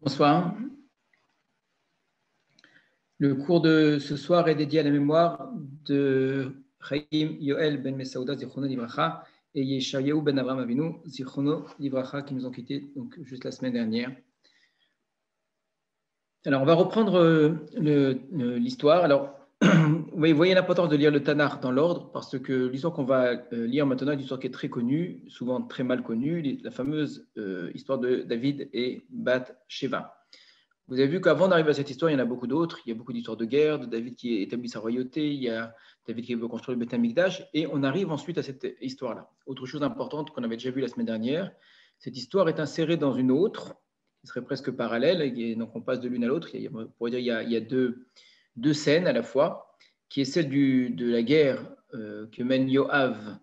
Bonsoir. Le cours de ce soir est dédié à la mémoire de Chaim Yoel ben Mesaouda Zichrono Livracha et Yeshayahu ben Avraham Avinu Zichrono Livracha qui nous ont quittés donc juste la semaine dernière. Alors on va reprendre l'histoire. Alors vous voyez l'importance de lire le Tanakh dans l'ordre parce que l'histoire qu'on va lire maintenant est une histoire qui est très connue, souvent très mal connue, la fameuse histoire de David et Bath-Sheva. Vous avez vu qu'avant d'arriver à cette histoire, il y en a beaucoup d'autres. Il y a beaucoup d'histoires de guerre, de David qui établit sa royauté, il y a David qui veut construire le Beth Amikdash, et on arrive ensuite à cette histoire-là. Autre chose importante qu'on avait déjà vue la semaine dernière, cette histoire est insérée dans une autre, qui serait presque parallèle, et donc on passe de l'une à l'autre. On pourrait dire il y a deux scènes à la fois, qui est celle de la guerre que mène Yoav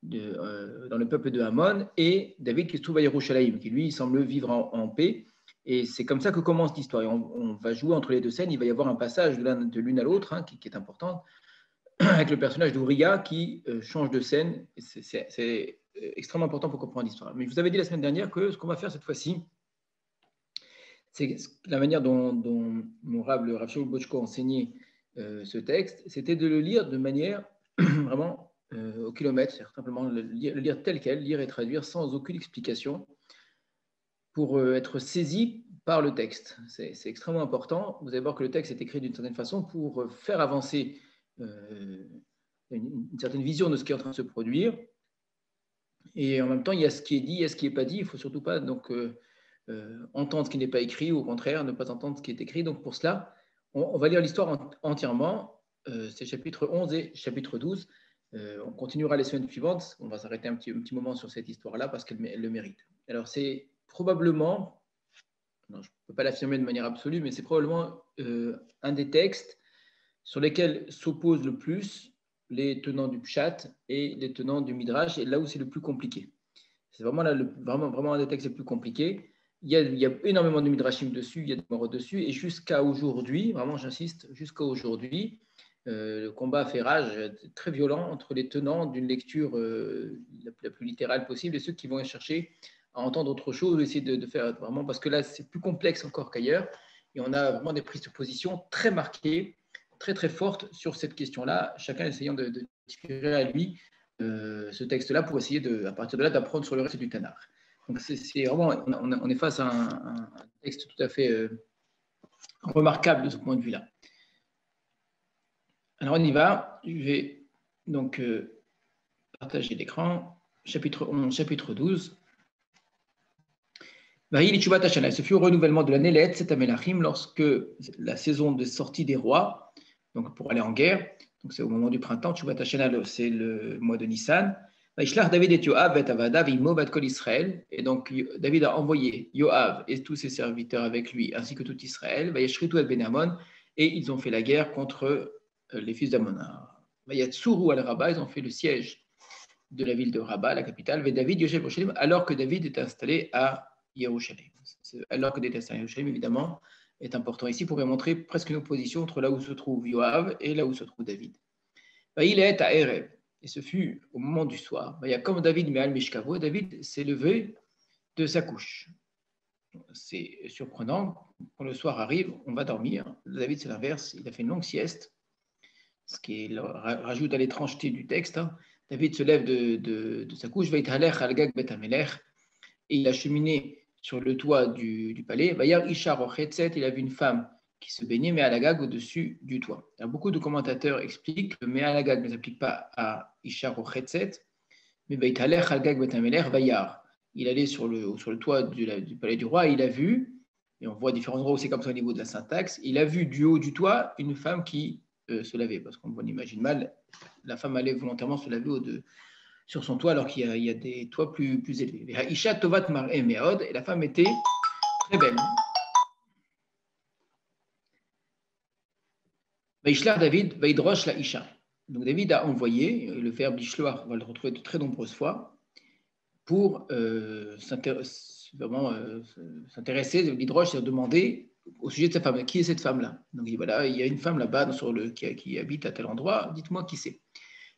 dans le peuple de Ammon, et David qui se trouve à Yerushalayim, qui lui semble vivre en paix. Et c'est comme ça que commence l'histoire. On va jouer entre les deux scènes. Il va y avoir un passage de l'une à l'autre qui est important, avec le personnage d'Uriah qui change de scène. C'est extrêmement important pour comprendre l'histoire. Mais je vous avais dit la semaine dernière que ce qu'on va faire cette fois-ci, c'est la manière dont mon Rav, le Rav Shaul Bochko, enseignait ce texte, c'était de le lire de manière vraiment au kilomètre, c'est-à-dire simplement le lire tel quel, lire et traduire sans aucune explication, pour être saisi par le texte. C'est extrêmement important. Vous allez voir que le texte est écrit d'une certaine façon pour faire avancer une certaine vision de ce qui est en train de se produire. Et en même temps, il y a ce qui est dit, il y a ce qui n'est pas dit. Il ne faut surtout pas donc, entendre ce qui n'est pas écrit, ou au contraire, ne pas entendre ce qui est écrit. Donc pour cela, on va lire l'histoire entièrement. C'est chapitre 11 et chapitre 12. On continuera les semaines suivantes. On va s'arrêter un petit moment sur cette histoire-là parce qu'elle le mérite. Alors c'est probablement, non, je ne peux pas l'affirmer de manière absolue, mais c'est probablement un des textes sur lesquels s'opposent le plus les tenants du Pshat et les tenants du Midrash, et là où c'est le plus compliqué. C'est vraiment, vraiment un des textes les plus compliqués. Il y a énormément de Midrashim dessus, il y a des moraux dessus, et jusqu'à aujourd'hui, vraiment j'insiste, jusqu'à aujourd'hui, le combat fait rage très violent entre les tenants d'une lecture la plus littérale possible et ceux qui vont chercher à entendre autre chose, essayer de faire vraiment, parce que là, c'est plus complexe encore qu'ailleurs, et on a vraiment des prises de position très marquées, très très fortes sur cette question-là, chacun essayant de tirer à lui ce texte-là pour essayer, à partir de là, d'apprendre sur le reste du Tanakh. Donc, c'est vraiment, on est face à un texte tout à fait remarquable de ce point de vue-là. Alors, on y va. Je vais donc partager l'écran. Chapitre 11, chapitre 12. Ce fut au renouvellement de l'année Let, c'est à Melachim, lorsque la saison de sortie des rois, donc pour aller en guerre, donc c'est au moment du printemps, Tshuvat Hashanah, c'est le mois de Nissan. David et Yoav et Avadav imo bat kol Israël, et donc David a envoyé Yoav et tous ses serviteurs avec lui, ainsi que tout Israël, Vayashritu el ben Ammon, et ils ont fait la guerre contre les fils d'Ammon. Vayatsuru al Rabba, ils ont fait le siège de la ville de Rabat, la capitale, David Yoshev Yerushalayim, alors que David est installé à Yerushalayim. Alors que David est à Yerushalayim, évidemment, est important ici pour montrer presque une opposition entre là où se trouve Yoav et là où se trouve David. Il est à Erev, et ce fut au moment du soir. Il y a comme David Me'al Mishkavo, David s'est levé de sa couche. C'est surprenant, quand le soir arrive, on va dormir. David, c'est l'inverse, il a fait une longue sieste, ce qui rajoute à l'étrangeté du texte. David se lève de sa couche, et il a cheminé sur le toit du palais. Il a vu une femme qui se baignait, mais à l'agag au-dessus du toit. Alors, beaucoup de commentateurs expliquent que mais à l'agag ne s'applique pas à Ishar ou Chetzet, mais il allait sur le toit du palais du roi, et il a vu, et on voit différents endroits où c'est comme ça au niveau de la syntaxe, il a vu du haut du toit une femme qui se lavait, parce qu'on imagine mal, la femme allait volontairement se laver sur son toit alors qu'il y a des toits plus élevés. Isha Tovat Mar'e Meod, et la femme était très belle. Vaishlar David, Vaidrosh la Isha. Donc David a envoyé, le verbe l'ishloar, on va le retrouver de très nombreuses fois, pour s'intéresser, l'hydroche, c'est demander au sujet de sa femme, qui est cette femme-là. Donc voilà, il y a une femme là-bas qui habite à tel endroit, dites-moi qui c'est.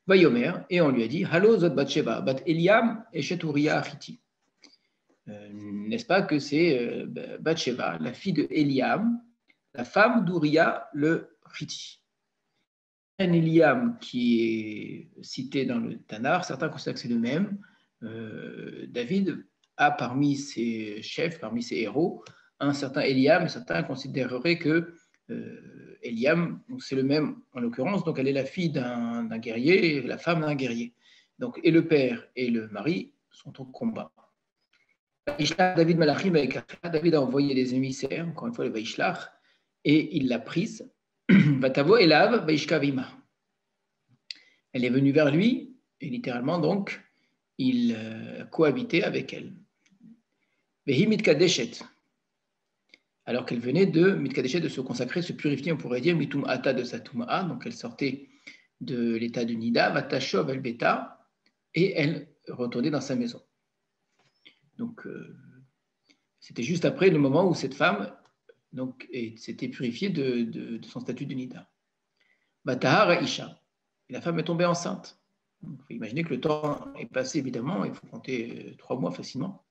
Vayomer, et on lui a dit, Halo Zot Bat Sheba, Bat Eliam et Shet Uriah Achiti. n'est-ce pas que c'est Bathsheba, la fille de Eliam, la femme d'Uriah le Hitti. Un Eliam qui est cité dans le Tanar, certains considèrent que c'est le même. David a parmi ses chefs, parmi ses héros, un certain Eliam, certains considéreraient que Eliam, c'est le même en l'occurrence, donc elle est la fille d'un guerrier et la femme d'un guerrier. Donc, et le père et le mari sont au combat. David Malachim avec David a envoyé des émissaires, encore une fois le Vaishlach, et il l'a prise. Vatavo Elav Vaishkavima. Elle est venue vers lui, et littéralement donc, il cohabitait avec elle. Vehi Mitkadeshet. Alors qu'elle venait de Mitkadeshet, de se consacrer, se purifier, on pourrait dire Mitum Ata de sa Tum'a, donc elle sortait de l'état de Nida, Vatashov El Beta, et elle retournait dans sa maison. Donc, c'était juste après le moment où cette femme s'était purifiée de son statut de Nida. Batahara Isha. Et la femme est tombée enceinte. Il faut imaginer que le temps est passé, évidemment, il faut compter 3 mois facilement.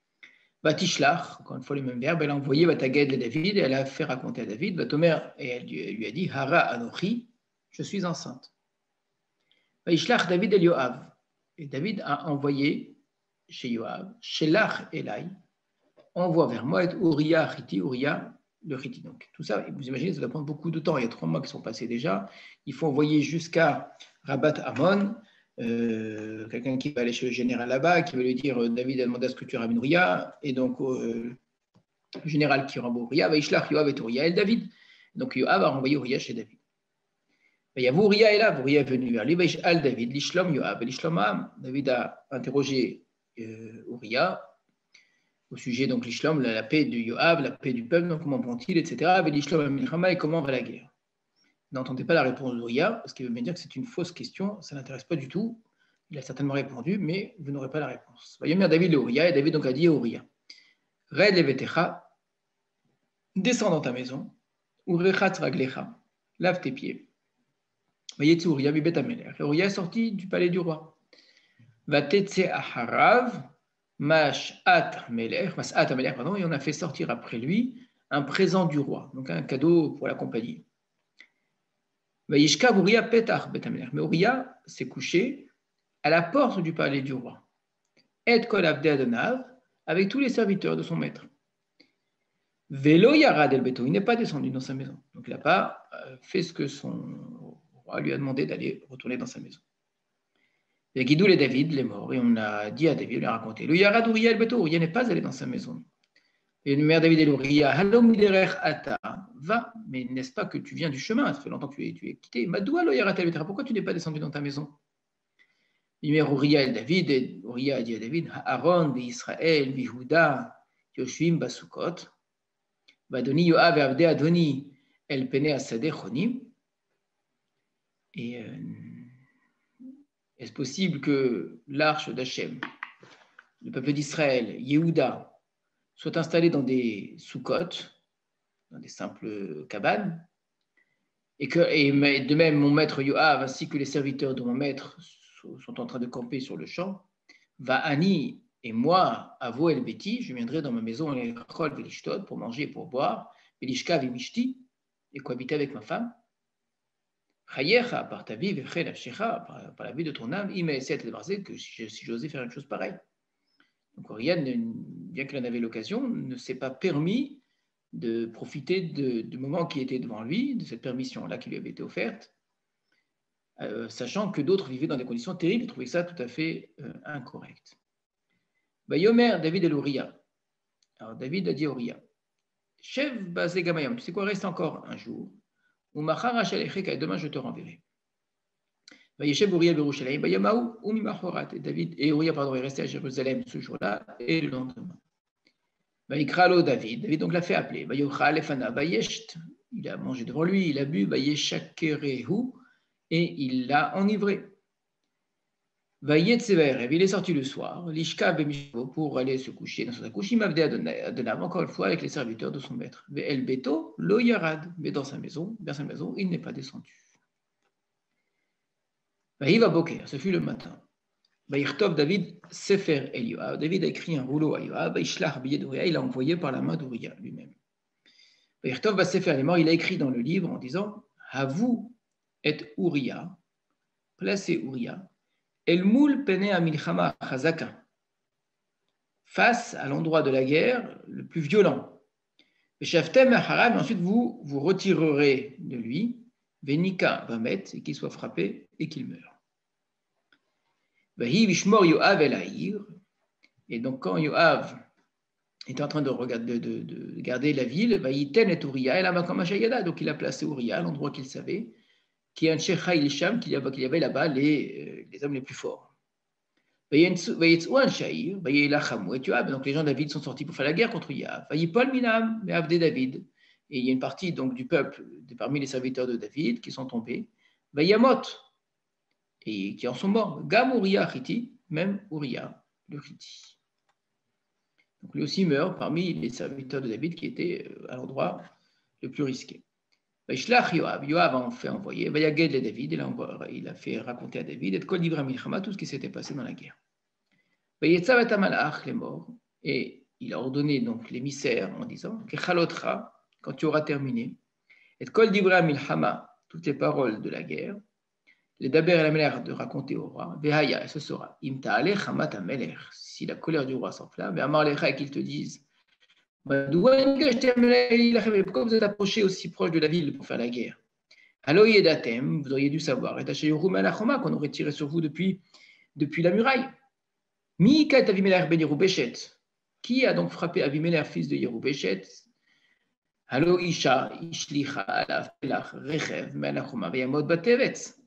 Batishlach, encore une fois le même verbe, elle a envoyé Bataged à David et elle a fait raconter à David, Batomer, et elle lui a dit, Hara Anochi, je suis enceinte. Baishlach David et Yoav. Et David a envoyé chez Yoav, Shelach Elai, envoie vers moi être Uriah Hitti, Uriah le Hitti. Donc tout ça, vous imaginez, ça doit prendre beaucoup de temps. Il y a 3 mois qui sont passés déjà. Il faut envoyer jusqu'à Rabat Ammon, quelqu'un qui va aller chez le général là-bas, qui va lui dire David a demandé à ce que tu ramènes Uriah, et donc le général qui renvoie Uriah va Ishlach Yoav et Uriah et David. Donc Yoav a renvoyé Uriah chez David. Il y a Uriah est là, Uriah est venu vers lui, Al David, l'Ishlom Yoav, l'Ishlom. David a interrogé Uriah au sujet donc l'Ishlom, la paix du Yoav, la paix du peuple, donc comment vont-ils, etc. L'Ishlom et comment va la guerre. N'entendez pas la réponse d'Uriah, parce qu'il veut bien dire que c'est une fausse question, ça ne l'intéresse pas du tout. Il a certainement répondu, mais vous n'aurez pas la réponse. Yomer David et Uriah, et David donc a dit à Uriah, Red levetecha, descends dans ta maison, Urechatz raglecha, lave tes pieds. Vayetzi Uriah bibet amelech. Uriah est sorti du palais du roi. Vatetse aharav, Mas'at Amelech, pardon, et on a fait sortir après lui un présent du roi, donc un cadeau pour la compagnie. Mais Uriah s'est couché à la porte du palais du roi. Et Kol Avdei Adonav, avec tous les serviteurs de son maître. Velo Yarad El Beto, il n'est pas descendu dans sa maison. Donc il n'a pas fait ce que son roi lui a demandé d'aller retourner dans sa maison. Et Guidou et David, les morts, et on a dit à David, on lui a raconté, le Yarad Uriah El Beto, Uriah n'est pas allé dans sa maison. Et une mère David et Uriah, Halom Miderech Ata, va, mais n'est-ce pas que tu viens du chemin, ça fait longtemps que tu es quitté, Madoua lo Yarad El Beto, pourquoi tu n'es pas descendu dans ta maison? Une Uriah et David, et Uriah a dit à David, Aaron, Israël, Vihuda, Yoshim, Basukot, Vadoni Yoav et Avde Adoni, El Pene Asade Chonim, et est-ce possible que l'arche d'Hachem, le peuple d'Israël, Yehuda, soit installé dans des soukot, dans des simples cabanes, et de même mon maître Yoav ainsi que les serviteurs de mon maître sont en train de camper sur le champ, va Ani et moi, Avo El Beti, je viendrai dans ma maison pour manger et pour boire, Belishka Vimishti, et cohabiter avec ma femme. Chayecha, par ta vie, par la vie de ton âme, que si j'osais faire une chose pareille. Donc Uriah, bien qu'il en avait l'occasion, ne s'est pas permis de profiter du moment qui était devant lui, de cette permission-là qui lui avait été offerte, sachant que d'autres vivaient dans des conditions terribles, il trouvait ça tout à fait incorrect. Yomer, David et Uriah. Alors David a dit à Uriah, Chev Bazé Gamayam, tu sais quoi, reste encore un jour, ou Machar Hachalecheka, et demain je te renverrai. Vayeshev Uriah Berushalayim, Bayamaou, ou Mimachorat, et David et Uriah, pardon, est resté à Jérusalem ce jour-là et le lendemain. Vayikralo David, David donc l'a fait appeler. Vayochal Efana, Vayesht, il a mangé devant lui, il a bu, Vayeshakerehu, et il l'a enivré. Vayetseverev, il est sorti le soir, Lishka Bemishvo, pour aller se coucher dans sa couche, Imavde Adonav, encore une fois, avec les serviteurs de son maître. El Beto, Lo Yarad, mais dans sa maison, il n'est pas descendu. Vahiva Boker, ce fut le matin. Vaïrtov David Sefer El Yoav. David a écrit un rouleau à Yoav. Vaïshlach biyed Uriah, il l'a envoyé par la main d'Uriah lui-même. Vaïrtov va Sefer les morts, il a écrit dans le livre en disant Havou et Uriah, placez Uriah, El Moul Pene Amilchama Chazaka, face à l'endroit de la guerre le plus violent. Shaftem Haram, ensuite vous vous retirerez de lui, Venika va mettre, et qu'il soit frappé et qu'il meure. Vahi Vishmor Yoav El Haïr, et donc quand Yoav était en train de garder la ville, Vaïten et Uriah, et la Makamashayada, donc il a placé Uriah à l'endroit qu'il savait, qui est un Shecha Ilisham, qu'il y avait là-bas les hommes les plus forts. Donc les gens de David sont sortis pour faire la guerre contre Yoav. David. Et il y a une partie donc du peuple, parmi les serviteurs de David, qui sont tombés. Vayamot, et qui en sont morts. Gam Uriah Chiti, même Uriah le Chiti. Donc lui aussi meurt parmi les serviteurs de David qui étaient à l'endroit le plus risqué. Vaishlach Yoav, Yoav a en fait envoyé. Vayaged le David, il a fait raconter à David, et Kol Divra Milchama, tout ce qui s'était passé dans la guerre. Vayetzav et Amalach, les morts, et il a ordonné donc l'émissaire en disant Kechalotra, quand tu auras terminé, et Kol Divra Milchama, toutes les paroles de la guerre, les Daber et la Melech de raconter au roi, Vehaya, ce sera Imta Ale Chamat Amelech, si la colère du roi s'enflamme, et Amar Lecha, qu'ils te disent pourquoi vous êtes approché aussi proche de la ville pour faire la guerre? Alo Yedatem, vous auriez dû savoir, et Tacheyorum Alachoma, qu'on aurait tiré sur vous depuis la muraille. Mika et Avimelech ben Yerubeshet, qui a donc frappé Avimelech, fils de Yerubeshet? Alo Isha, Ishlicha, Alaf, Pelach, Rechev, Melachoma, Veyamot Batevetz.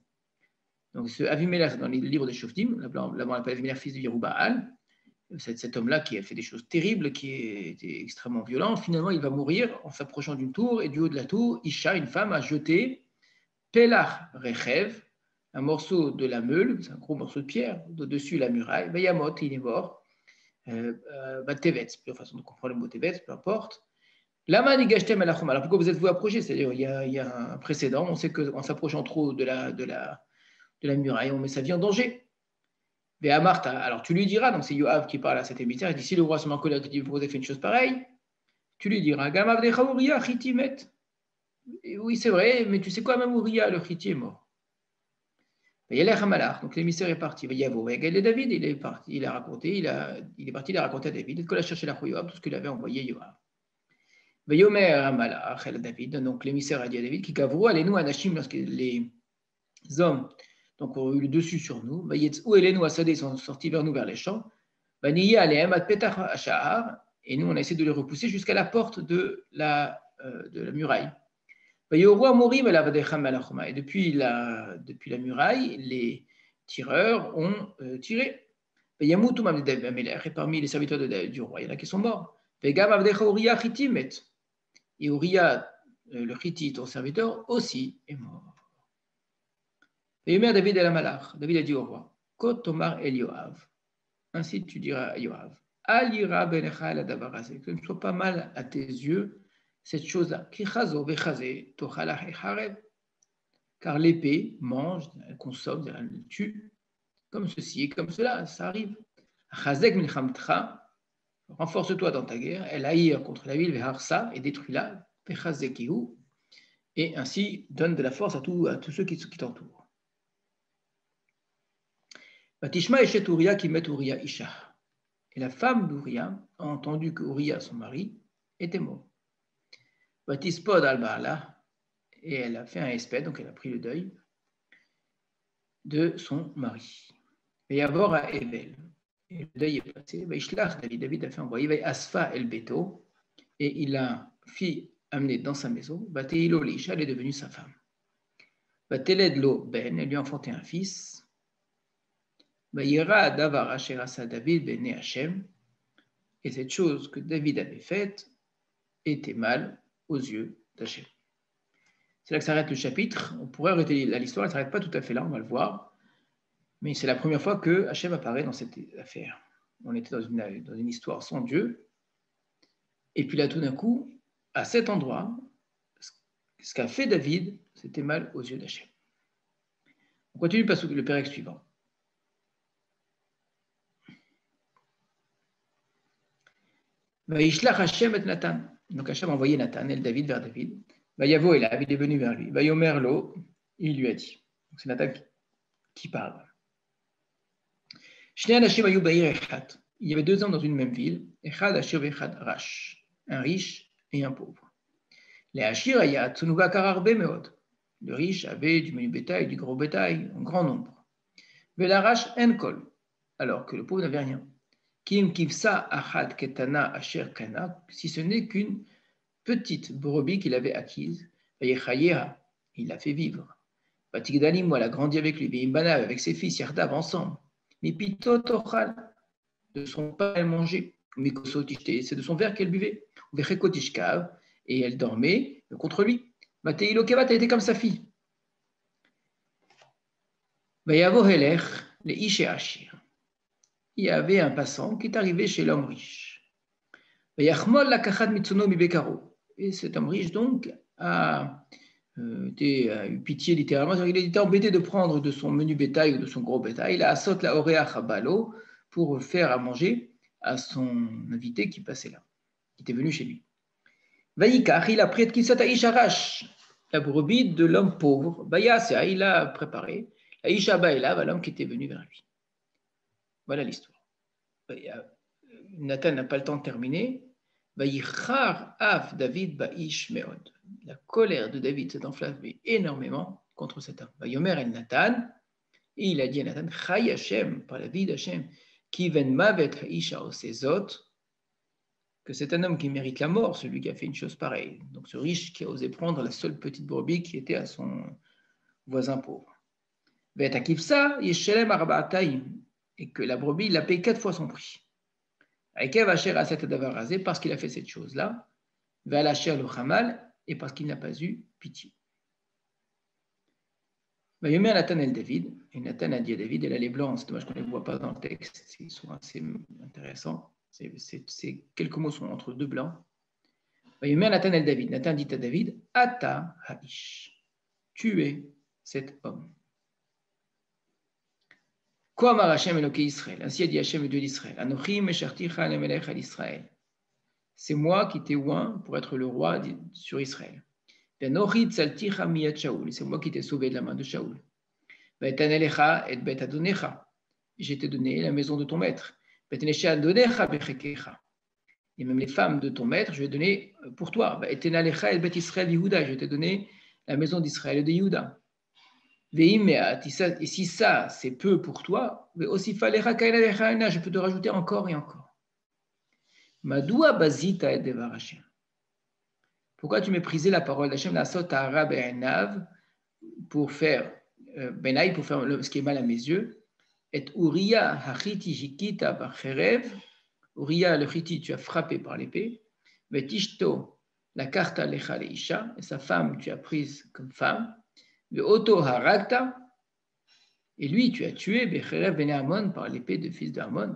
Donc ce Avimelech, dans le livre de Shoftim, là-bas on l'appelle Avimelech, fils de Yerubbaal, cet homme-là qui a fait des choses terribles, qui était extrêmement violent, finalement il va mourir en s'approchant d'une tour, et du haut de la tour, Isha, une femme, a jeté Pelach Rechev, un morceau de la meule, c'est un gros morceau de pierre, au-dessus la muraille, Veyamot, il est mort, Batevetz, plusieurs façons de comprendre le mot Tevetz, peu importe. Lama Nigashtem Alachom, alors pourquoi vous êtes-vous approché? C'est-à-dire il y a un précédent, on sait qu'en s'approchant trop de la muraille, on met sa vie en danger. Alors tu lui diras, donc c'est Yoav qui parle à cet émissaire, il dit si le roi se met en colère et dit vous avez fait une chose pareille, tu lui diras Gamavdecha Uriah Chiti met. Oui, c'est vrai, mais tu sais quoi, même Uriah, le Chiti est mort. Donc l'émissaire est parti. David, il est parti, il est parti, il a raconté à David, il a cherché la Yoav, tout ce qu'il avait envoyé Yoav. David, donc l'émissaire a dit à David, qui gavrou, allez-nous Anashim, lorsque les hommes donc ont eu le dessus sur nous, où Elenu Asadé sont sortis vers nous vers les champs, et nous on a essayé de les repousser jusqu'à la porte de la muraille. Et depuis la muraille, les tireurs ont tiré. Et parmi les serviteurs du roi, il y en a qui sont morts. Et Uriah, le Hittite, ton serviteur, aussi est mort. Et David a dit au roi, Kotomar El Yoav, ainsi tu diras à Yoav, Alira benecha el adavarase, que ne soit pas mal à tes yeux cette chose-là, car l'épée mange, elle consomme, elle tue, comme ceci et comme cela, ça arrive. Renforce-toi dans ta guerre, elle haïr contre la ville, et détruis-la, et ainsi donne de la force à tous ceux qui t'entourent. Batishma Eshet Uriah qui met Uriah Isha. Et la femme d'Uriah a entendu que Uriah, son mari, était mort. Batispod al-Baala, et elle a fait un espède, donc elle a pris le deuil de son mari. Et Yavor à Evel, et le deuil est passé. Vaishlach, David a fait envoyer Asfa el Beto, et il a fait amener dans sa maison. Bateilo l'Isha, elle est devenue sa femme. Bateled lo Ben, elle lui a enfanté un fils. Vayera davar asher asa David bene Hashem, et cette chose que David avait faite était mal aux yeux d'Hachem. C'est là que s'arrête le chapitre. On pourrait arrêter l'histoire, elle ne s'arrête pas tout à fait là, on va le voir. Mais c'est la première fois que Hachem apparaît dans cette affaire. On était dans une histoire sans Dieu. Et puis là, tout d'un coup, à cet endroit, ce qu'a fait David, c'était mal aux yeux d'Hachem. On continue le pérec suivant. Vaishlach Hashem et Nathan. Donc Hashem a envoyé Nathan et David vers David. Vayavo Elav, il est venu vers lui. Vayomer lo, il lui a dit. Donc c'est Nathan qui parle. Shnei anashim hayu ba'ir echad. Il y avait deux hommes dans une même ville. Echad ashir ve'echad rash. Un riche et un pauvre. Les ashir haya tsunuga kararbe meod. Le riche avait du menu bétail, du gros bétail, en grand nombre. Ve'larash en kol. Alors que le pauvre n'avait rien. Kim kivsa achad ketana asher kana, si ce n'est qu'une petite brebis qu'il avait acquise, vayechayeha, il l'a fait vivre. Vatigdalim, elle a grandi avec lui, veimbanav, avec ses fils, yardav, ensemble. Mipito tochal, de son pain elle mangeait, mikosotishte, c'est de son verre qu'elle buvait, vechekotishkav, et elle dormait contre lui. Vateilokevat, elle était comme sa fille. Vayavo helech, le ishe ashir. Il y avait un passant qui est arrivé chez l'homme riche. Et cet homme riche, donc, a eu pitié littéralement. Il était embêté de prendre de son menu bétail ou de son gros bétail. Il a assot la oreach balo pour faire à manger à son invité qui passait là, qui était venu chez lui. Vaïkar, il a pris la brebis de l'homme pauvre. Vayasa, il a préparé. Aïcha Baïla, l'homme qui était venu vers lui. Voilà l'histoire. Nathan n'a pas le temps de terminer. Vayichar af David ba'ish meod. La colère de David s'est enflammée énormément contre cet homme. Vayomer el Nathan, et il a dit à Nathan, Chai Hashem, par la vie d'Hashem, qui ven mavet haisha osezot, que c'est un homme qui mérite la mort, celui qui a fait une chose pareille. Donc ce riche qui a osé prendre la seule petite brebis qui était à son voisin pauvre. Vet akivsa yeshelem arba'atayim, et que la brebis, il a payé 4 fois son prix. Parce qu'il a fait cette chose-là, et parce qu'il n'a pas eu pitié. Nathan el David, et Nathan a dit à David, et là les blancs, c'est dommage qu'on ne les voit pas dans le texte, ils sont assez intéressants, ces quelques mots sont entre deux blancs. Nathan el David, Nathan dit à David, Ata ha'ish, tu es cet homme. Quoi amar Hashem Eloké Israël? Ainsi a dit Hashem, le Dieu d'Israël. Anochi mesharticha lemelech al Israël. C'est moi qui t'ai oint pour être le roi sur Israël. V'anochi tzalticha miyad Shaoul. C'est moi qui t'ai sauvé de la main de Shaoul. V'etanelecha et bet adonecha. Je t'ai donné la maison de ton maître. V'etenesha adonecha bechekecha. Et même les femmes de ton maître, je vais donner pour toi. V'etenalecha et bet Israël Yehuda. Je t'ai donné la maison d'Israël et de Yehuda. Et si ça, c'est peu pour toi, je peux te rajouter encore et encore. Pourquoi tu méprisais la parole d'Hachem, pour faire ce qui est mal à mes yeux, et Uriah hachiti jikita bacherev, Uriah le Chiti, tu as frappé par l'épée, vetishto la karta lecha leisha, et sa femme tu as prise comme femme, le Oto Haragta, et lui tu as tué Becherev ben Amon par l'épée de fils d'Amon.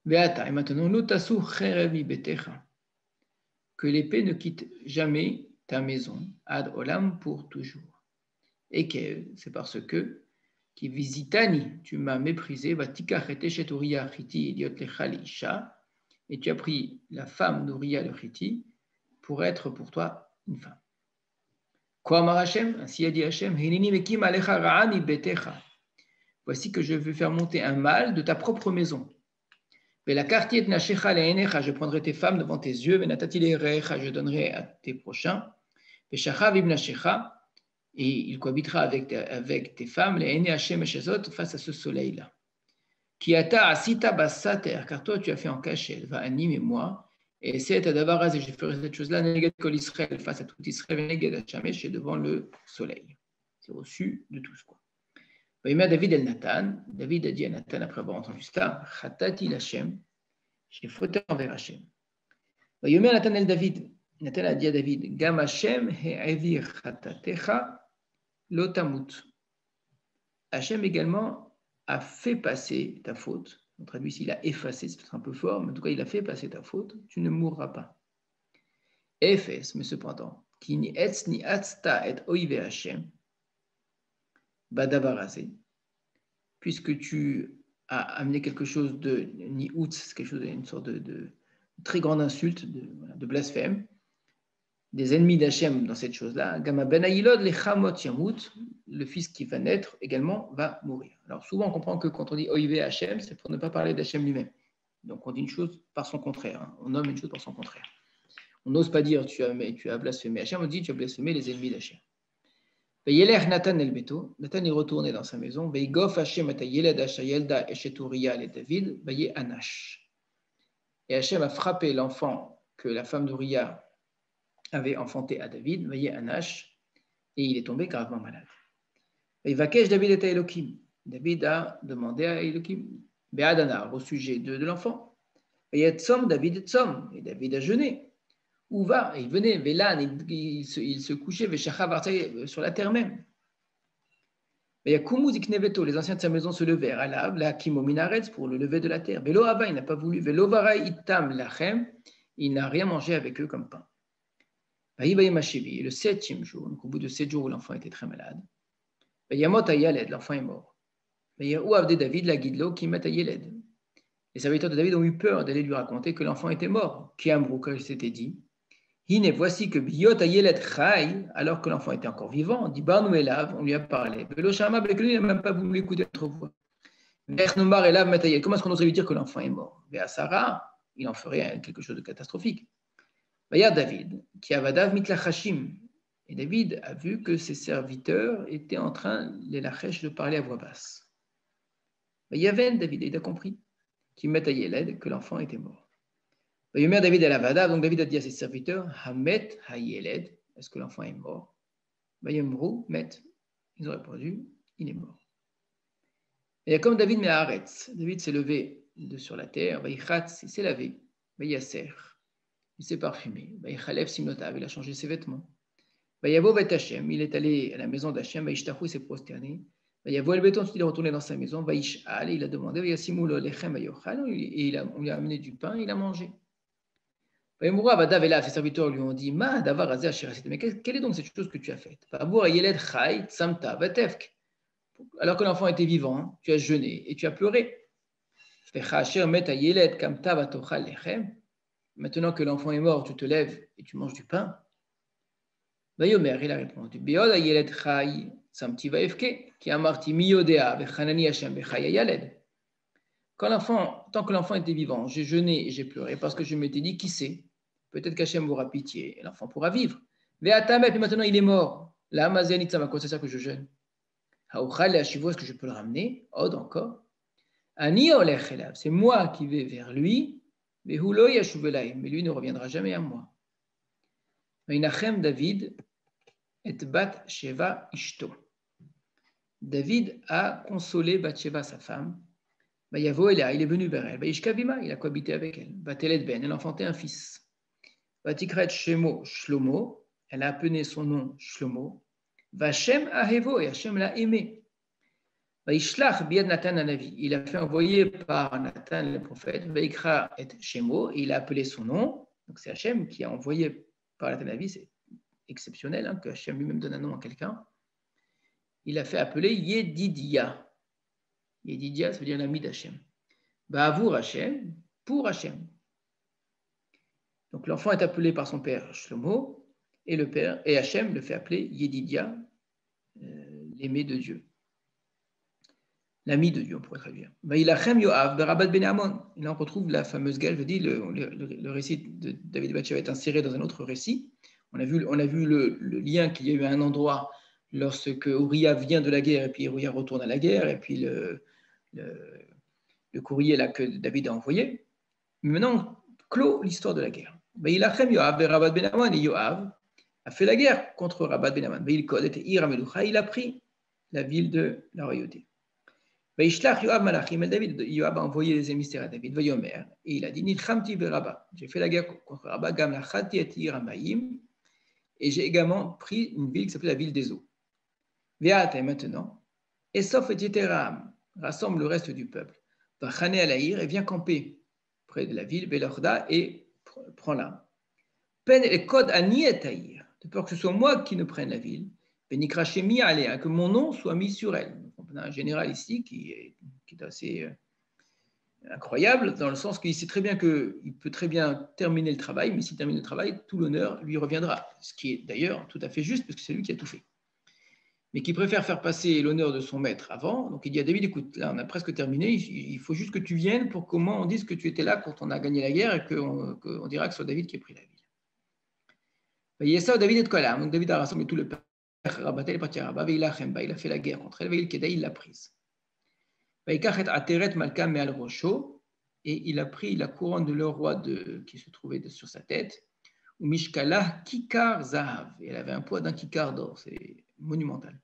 Veata, et maintenant Notasu Cherev mi betecha, que l'épée ne quitte jamais ta maison, ad olam pour toujours. Et que c'est parce que qui visitani, tu m'as méprisé, vatika chete chet Uriah Chiti idiot lecha leisha, et tu as pris la femme d'Uriah le Chiti pour être pour toi une femme. Quoi amar Hashem? Ainsi a dit Hashem, voici que je veux faire monter un mal de ta propre maison. Je prendrai tes femmes devant tes yeux, je donnerai à tes prochains. Et il cohabitera avec tes femmes, face à ce soleil-là. Car toi tu as fait en cachette, va animer moi. Et c'est à Davaraz, et je ferai cette chose-là, Neged Kol Israël, face à tout Israël, Neged Hachamesh, et devant le soleil. C'est au-dessus de tous, quoi. David el Nathan, David a dit à Nathan, après avoir entendu cela, Chatati Hashem, j'ai fauté envers Hashem. Nathan el David, Nathan a dit à David, Gam Hashem he'avir chatatecha lotamut. Hashem également a fait passer ta faute. On traduit ici, il a effacé, c'est peut-être un peu fort, mais en tout cas, il a fait passer ta faute, tu ne mourras pas. Ephes, mais cependant, qui ni etz ni atzta et oive Hashem, badavarase, puisque tu a amené quelque chose de ni'out, c'est quelque chose, une sorte de très grande insulte, de blasphème, des ennemis d'Hachem dans cette chose-là. Gama ben Ayilod le chamot yamut, le fils qui va naître également va mourir. Alors souvent on comprend que quand on dit oivé Hachem, c'est pour ne pas parler d'Hachem lui-même. Donc on dit une chose par son contraire, hein. On nomme une chose par son contraire. On n'ose pas dire tu as blasphémé Hachem, on dit tu as blasphémé les ennemis d'Hachem. Vayelech Nathan el Beto, Nathan est retourné dans sa maison. Vayigof Hachem et Yeled Hashayelda Eshet Uriah et David, Vaye Anash. Et Hachem a frappé l'enfant que la femme d'Uriah avait enfanté à David, Vaye Anash, et il est tombé gravement malade. Vayivakesh David et Elohim. David a demandé à Elohim, Be'adanar, au sujet de l'enfant. Vaye Tzom, David Tzom, et David a jeûné. Où va? Et il venait, Vélan, il se couchait, sur la terre même. Les anciens de sa maison se levèrent, pour le lever de la terre. Vélo Ava, il n'a pas voulu. Vélo Varai Itam Lachem, il n'a rien mangé avec eux comme pain. Le 7e jour, donc au bout de 7 jours où l'enfant était très malade, l'enfant est mort. David, la guidlo, qui met à Yeled. Les serviteurs de David ont eu peur d'aller lui raconter que l'enfant était mort. Qui Amrou, quand il s'était dit. Hine, voici que Biyot Ayelet Chai, alors que l'enfant était encore vivant, on dit Barnou Elav, on lui a parlé. Velo Shama, avec lui, il n'a même pas voulu écouter notre voix. Vechnomar Elav Metayel, comment est-ce qu'on oserait lui dire que l'enfant est mort? Véa Sarah, il en ferait quelque chose de catastrophique. Vaya David, qui avadav mitlachashim. Et David a vu que ses serviteurs étaient en train, les lachesh, de parler à voix basse. Vayaven, David, il a compris, qui met à Yeled, que l'enfant était mort. David à la Vada, donc David a dit à ses serviteurs, Hamet Hayeled, est-ce que l'enfant est mort? Vayemrou, Met, ils ont répondu, il est mort. Et comme David met Haaretz, David s'est levé de sur la terre, Vayichatz, il s'est lavé, Vayaser, il s'est parfumé, Vayichalef Simnotav, il a changé ses vêtements, Vayavo Vet Hashem, il est allé à la maison d'Hachem, Vayishtachu, il s'est prosterné, Vayavo El Beton, il est retourné dans sa maison, Vayishal, il a demandé, Vayasimu lo lechem Vayochal, et on lui a amené du pain, il a mangé. Ses serviteurs lui ont dit, mais quelle est donc cette chose que tu as faite? Alors que l'enfant était vivant, tu as jeûné et tu as pleuré. Maintenant que l'enfant est mort, tu te lèves et tu manges du pain. Il a répondu, tant que l'enfant était vivant, j'ai jeûné et j'ai pleuré parce que je m'étais dit, qui sait? Peut-être qu'Hachem aura pitié et l'enfant pourra vivre. Mais maintenant il est mort. Là, Mazianitza, à quoi ça sert que je jeûne? Est-ce que je peux le ramener? Od encore. C'est moi qui vais vers lui, mais lui ne reviendra jamais à moi. David et Bat Sheva Ishto. David a consolé Bathsheba, sa femme. Il est venu vers elle. Il a cohabité avec elle. Elle a enfanté un fils. Vatikret Shemo Shlomo, elle a appelé son nom Shlomo. Vachem Ahevo, et Hachem l'a aimé. Vaishlach Biad Nathan Anavi, il a fait envoyer par Nathan le prophète. Vaikra et Shemo, et il a appelé son nom. Donc c'est Hachem qui a envoyé par Nathan Anavi, c'est exceptionnel que Hachem lui-même donne un nom à quelqu'un. Il a fait appeler Yedidia. Yedidia, ça veut dire l'ami d'Hachem. Ba'avour Hachem, pour Hachem. Donc l'enfant est appelé par son père Shlomo et le père et Hachem le fait appeler Yedidia, l'aimé de Dieu, l'ami de Dieu, on pourrait traduire. Vailachem Yoav Barabat Ben Amon. Et là on retrouve la fameuse guerre. Je dis le récit de David et Bathsheba est inséré dans un autre récit. On a vu le lien qu'il y a eu à un endroit lorsque Uriah vient de la guerre et puis Uriah retourne à la guerre et puis le courrier là que David a envoyé. Mais maintenant clôt l'histoire de la guerre. Vailachem Yoav Barabat Ben Amon, et Yoav a fait la guerre contre Rabat Ben Amon. Il a pris la ville de la royauté. Yoav a envoyé les émissaires à David, et il a dit, j'ai fait la guerre contre Rabat, et j'ai également pris une ville qui s'appelle la ville des eaux. Et maintenant, Esof et Yeteram rassemble le reste du peuple, et vient camper près de la ville, et prends-la. Pen et code Anietaïr, de peur que ce soit moi qui ne prenne la ville, que mon nom soit mis sur elle. On a un général ici qui est assez incroyable, dans le sens qu'il sait très bien qu'il peut très bien terminer le travail, mais s'il termine le travail, tout l'honneur lui reviendra. Ce qui est d'ailleurs tout à fait juste, parce que c'est lui qui a tout fait. Mais qui préfère faire passer l'honneur de son maître avant. Donc il dit à David, écoute, là on a presque terminé, il faut juste que tu viennes pour comment on dise que tu étais là quand on a gagné la guerre et qu'on dira que c'est David qui a pris la ville. Il y a ça, David et Kolam. Donc David a rassemblé tout le peuple. Il a fait la guerre contre elle, il l'a prise. Et il a pris la couronne de leur roi qui se trouvait sur sa tête. Ou Mishkala Kikar Zahav. Elle avait un poids d'un kikar d'or, c'est monumental.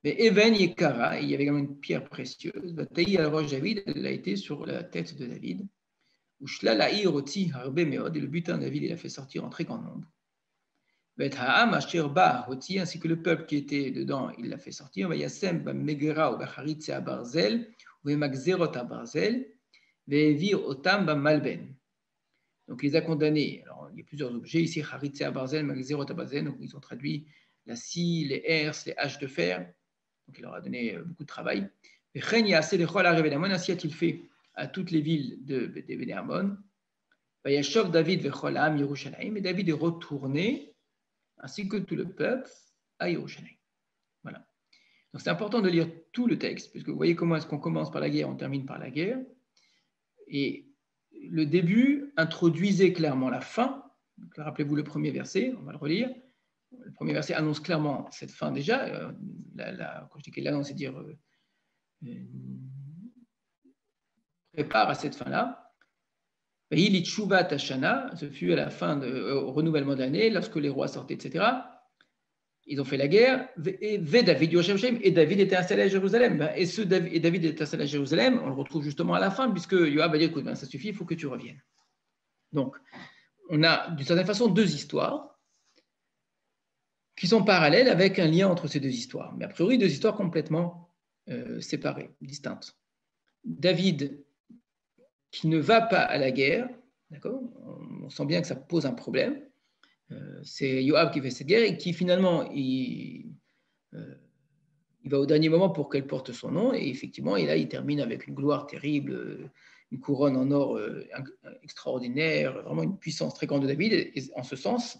Mais Even Yekara, il y avait également une pierre précieuse. Bataï al-Rosh David, elle a été sur la tête de David. Ushla la'i roti harbe meod, et le butin de David, il a fait sortir en très grand nombre. Bet ha'am asher ba roti, ainsi que le peuple qui était dedans, il l'a fait sortir. Vayasem ba megera ou bacharitze a barzel, ou magzerot a barzel, ve'evir otam ba malben. Donc, il les a condamnés. Alors, il y a plusieurs objets ici, haritze a barzel, magzerot a barzel. Donc, ils ont traduit la scie, les herses, les haches de fer. Donc, il leur a donné beaucoup de travail. Ainsi a-t-il fait à toutes les villes de Bénéamon. David et David est retourné, ainsi que tout le peuple, à Yerushalayim. Voilà. Donc, c'est important de lire tout le texte, puisque vous voyez comment est-ce qu'on commence par la guerre, on termine par la guerre. Et le début introduisait clairement la fin. Rappelez-vous le premier verset, on va le relire. Le premier verset annonce clairement cette fin déjà. Quand je dis qu'il l'annonce, c'est dire prépare à cette fin-là. Ce fut à la fin au renouvellement de l'année, lorsque les rois sortaient, etc. Ils ont fait la guerre. Et David était installé à Jérusalem. Et David est installé à Jérusalem, on le retrouve justement à la fin, puisque Yoab va dire écoute, ça suffit, il faut que tu reviennes. Donc, on a d'une certaine façon deux histoires qui sont parallèles avec un lien entre ces deux histoires. Mais a priori, deux histoires complètement séparées, distinctes. David qui ne va pas à la guerre, d'accord, on sent bien que ça pose un problème. C'est Yoab qui fait cette guerre et qui finalement, il va au dernier moment pour qu'elle porte son nom. Et effectivement, et là, il termine avec une gloire terrible, une couronne en or extraordinaire, vraiment une puissance très grande de David. Et en ce sens,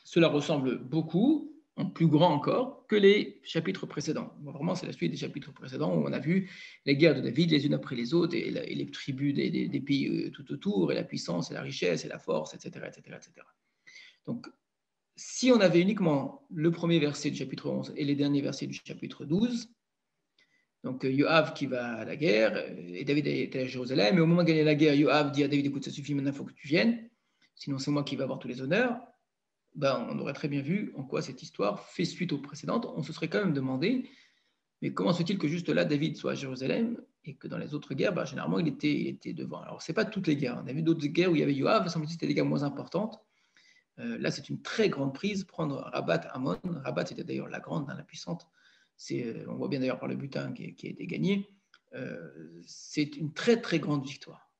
cela ressemble beaucoup, en plus grand encore, que les chapitres précédents. Vraiment, c'est la suite des chapitres précédents où on a vu les guerres de David les unes après les autres et les tribus des pays tout autour, et la puissance, et la richesse, et la force, etc., etc., etc. Donc, si on avait uniquement le premier verset du chapitre 11 et les derniers versets du chapitre 12, donc Yoav qui va à la guerre, et David est à Jérusalem, et au moment de gagner la guerre, Yoav dit à David, écoute, ça suffit, maintenant il faut que tu viennes, sinon c'est moi qui vais avoir tous les honneurs. On aurait très bien vu en quoi cette histoire fait suite aux précédentes. On se serait quand même demandé, mais comment se fait-il que juste là, David soit à Jérusalem et que dans les autres guerres, généralement, il était devant. Alors, ce n'est pas toutes les guerres. On a vu d'autres guerres où il y avait Yoav, semble-t-il, c'était des guerres moins importantes. Là, c'est une très grande prise, prendre Rabat, Ammon. Rabat, c'était d'ailleurs la grande, la puissante. On voit bien d'ailleurs par le butin qui a été gagné. C'est une très, très grande victoire.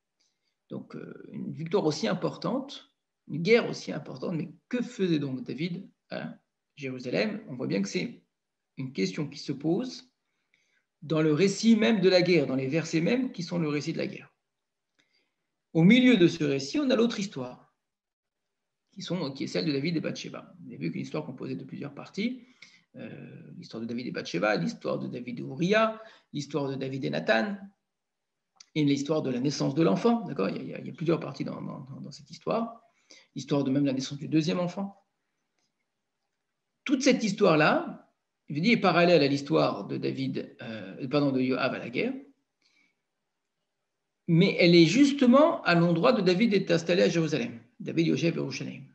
Donc, une victoire aussi importante, une guerre aussi importante, mais que faisait donc David à Jérusalem? On voit bien que c'est une question qui se pose dans le récit même de la guerre, dans les versets même qui sont le récit de la guerre. Au milieu de ce récit, on a l'autre histoire, qui est celle de David et Bathsheba. Vous avez vu qu'une histoire composée de plusieurs parties, l'histoire de David et Bathsheba, l'histoire de David et Uriah, l'histoire de David et Nathan, et l'histoire de la naissance de l'enfant. D'accord, il y a plusieurs parties dans cette histoire. L'histoire de même la naissance du deuxième enfant. Toute cette histoire-là, je dis, est parallèle à l'histoire de de Yoav à la guerre, mais elle est justement à l'endroit de David est installé à Jérusalem. David Yoshev Yerushalayim.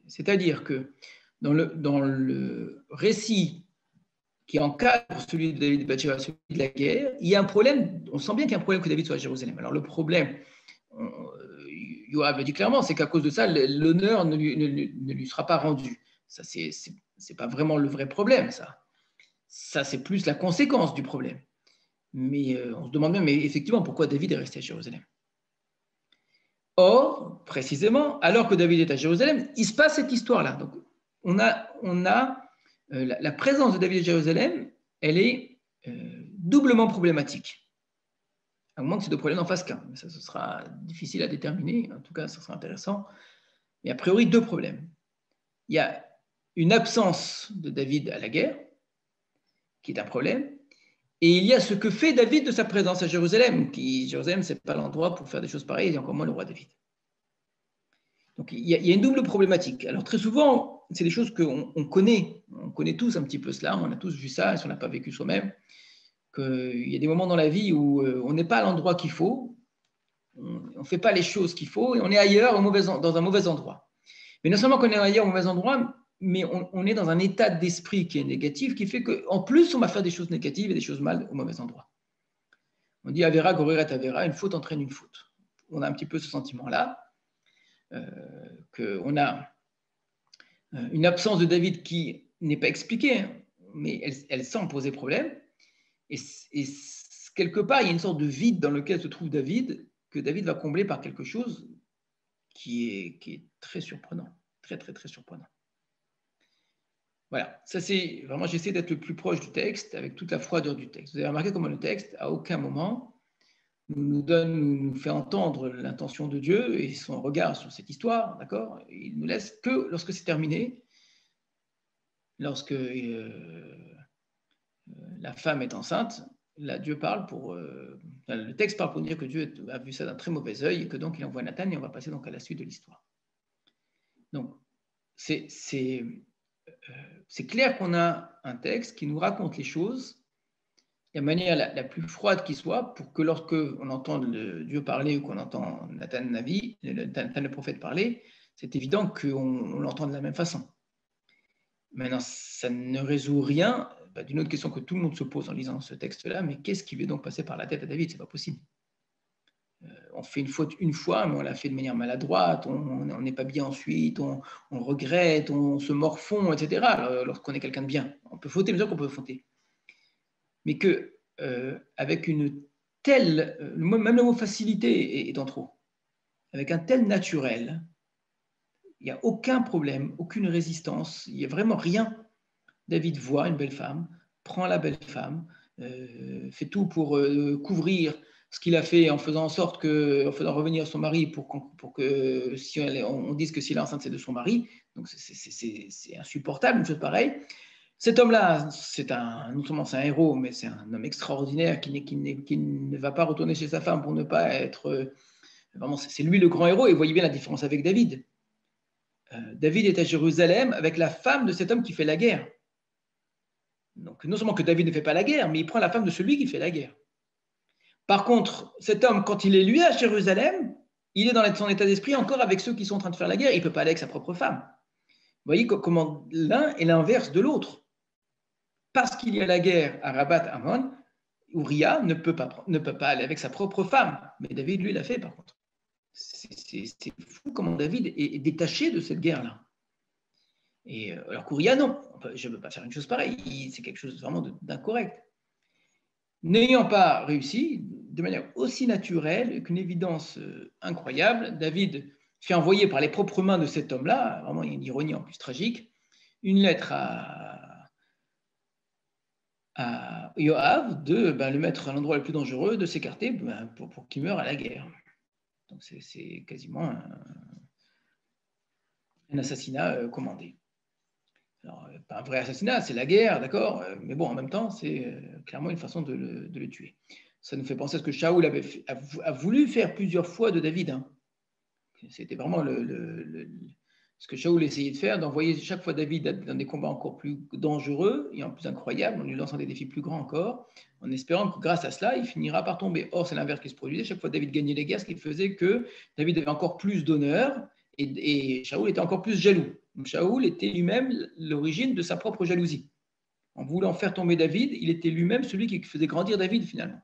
C'est-à-dire que dans le récit qui encadre celui de David et Bathsheba, celui de la guerre, il y a un problème, on sent bien qu'il y a un problème que David soit à Jérusalem. Alors le problème, Yoav le dit clairement, c'est qu'à cause de ça, l'honneur ne lui sera pas rendu. Ça, c'est pas vraiment le vrai problème, ça. Ça, c'est plus la conséquence du problème. Mais on se demande bien, mais effectivement, pourquoi David est resté à Jérusalem? Or, précisément, alors que David est à Jérusalem, il se passe cette histoire-là. Donc, on a la présence de David à Jérusalem, elle est doublement problématique. À moins que ces deux problèmes n'en fassent qu'un. Mais ça, ce sera difficile à déterminer. En tout cas, ça sera intéressant. Mais a priori, deux problèmes. Il y a une absence de David à la guerre, qui est un problème. Et il y a ce que fait David de sa présence à Jérusalem. Jérusalem, ce n'est pas l'endroit pour faire des choses pareilles, et encore moins le roi David. Donc il y a une double problématique. Alors très souvent, c'est des choses qu'on connaît. On connaît tous un petit peu cela, on a tous vu ça, et si on n'a pas vécu soi-même, qu'il y a des moments dans la vie où on n'est pas à l'endroit qu'il faut, on ne fait pas les choses qu'il faut, et on est ailleurs, dans un mauvais endroit. Mais non seulement qu'on est ailleurs au mauvais endroit, mais on est dans un état d'esprit qui est négatif, qui fait qu'en plus, on va faire des choses négatives et des choses mal au mauvais endroit. On dit Avera, Goriret Avera, une faute entraîne une faute. On a un petit peu ce sentiment-là, qu'on a une absence de David qui n'est pas expliquée, mais elle semble poser problème. Et quelque part, il y a une sorte de vide dans lequel se trouve David, que David va combler par quelque chose qui est très surprenant, très, très, très surprenant. Voilà, ça c'est vraiment, j'essaie d'être le plus proche du texte, avec toute la froideur du texte. Vous avez remarqué comment le texte, à aucun moment, nous fait entendre l'intention de Dieu et son regard sur cette histoire, d'accord? Il nous laisse que lorsque c'est terminé, lorsque la femme est enceinte, là Dieu parle le texte parle pour dire que Dieu a vu ça d'un très mauvais œil et que donc il envoie Nathan et on va passer donc à la suite de l'histoire. Donc c'est clair qu'on a un texte qui nous raconte les choses de la manière la plus froide qui soit, pour que lorsque on entend Dieu parler ou qu'on entend Nathan le prophète parler, c'est évident qu'on l'entend de la même façon. Maintenant, ça ne résout rien d'une autre question que tout le monde se pose en lisant ce texte-là, mais qu'est-ce qui veut donc passer par la tête à David? C'est pas possible. On fait une faute une fois, mais on l'a fait de manière maladroite, on n'est pas bien ensuite, on regrette, on se morfond, etc. Lorsqu'on est quelqu'un de bien, on peut fauter, bien sûr qu'on peut fauter. Mais que avec une telle, même le mot facilité est en trop, avec un tel naturel, il n'y a aucun problème, aucune résistance, il n'y a vraiment rien. David voit une belle femme, prend la belle femme, fait tout pour couvrir ce qu'il a fait en faisant en sorte en faisant revenir son mari pour que si on dise que si elle est enceinte, c'est de son mari. Donc c'est insupportable, une chose pareille. Cet homme-là, non seulement c'est un héros, mais c'est un homme extraordinaire qui ne va pas retourner chez sa femme pour ne pas être... vraiment, c'est lui le grand héros, et vous voyez bien la différence avec David. David est à Jérusalem avec la femme de cet homme qui fait la guerre. Donc non seulement que David ne fait pas la guerre, mais il prend la femme de celui qui fait la guerre. Par contre, cet homme, quand il est lui à Jérusalem, il est dans son état d'esprit encore avec ceux qui sont en train de faire la guerre, il ne peut pas aller avec sa propre femme. Vous voyez comment l'un est l'inverse de l'autre. Parce qu'il y a la guerre à Rabat-Ammon, Uriah ne peut pas aller avec sa propre femme. Mais David, lui, l'a fait, par contre. C'est fou comment David est détaché de cette guerre-là. Et alors qu'Uriah, non. Je ne peux pas faire une chose pareille. C'est quelque chose vraiment d'incorrect. N'ayant pas réussi, de manière aussi naturelle, qu'une évidence incroyable, David fait envoyer par les propres mains de cet homme-là, vraiment il y a une ironie en plus tragique, une lettre à Yoav de le mettre à l'endroit le plus dangereux, de s'écarter pour qu'il meure à la guerre. Donc c'est quasiment un assassinat commandé. Alors, pas un vrai assassinat, c'est la guerre, d'accord, mais bon, en même temps, c'est clairement une façon de le tuer. Ça nous fait penser à ce que Shaoul a voulu faire plusieurs fois de David. Hein. C'était vraiment ce que Shaoul essayait de faire, d'envoyer chaque fois David dans des combats encore plus dangereux et en plus incroyables, en lui lançant des défis plus grands encore, en espérant que grâce à cela, il finira par tomber. Or, c'est l'inverse qui se produisait. Chaque fois David gagnait les guerres, ce qui faisait que David avait encore plus d'honneur et Shaoul était encore plus jaloux. Donc, Shaoul était lui-même l'origine de sa propre jalousie. En voulant faire tomber David, il était lui-même celui qui faisait grandir David finalement.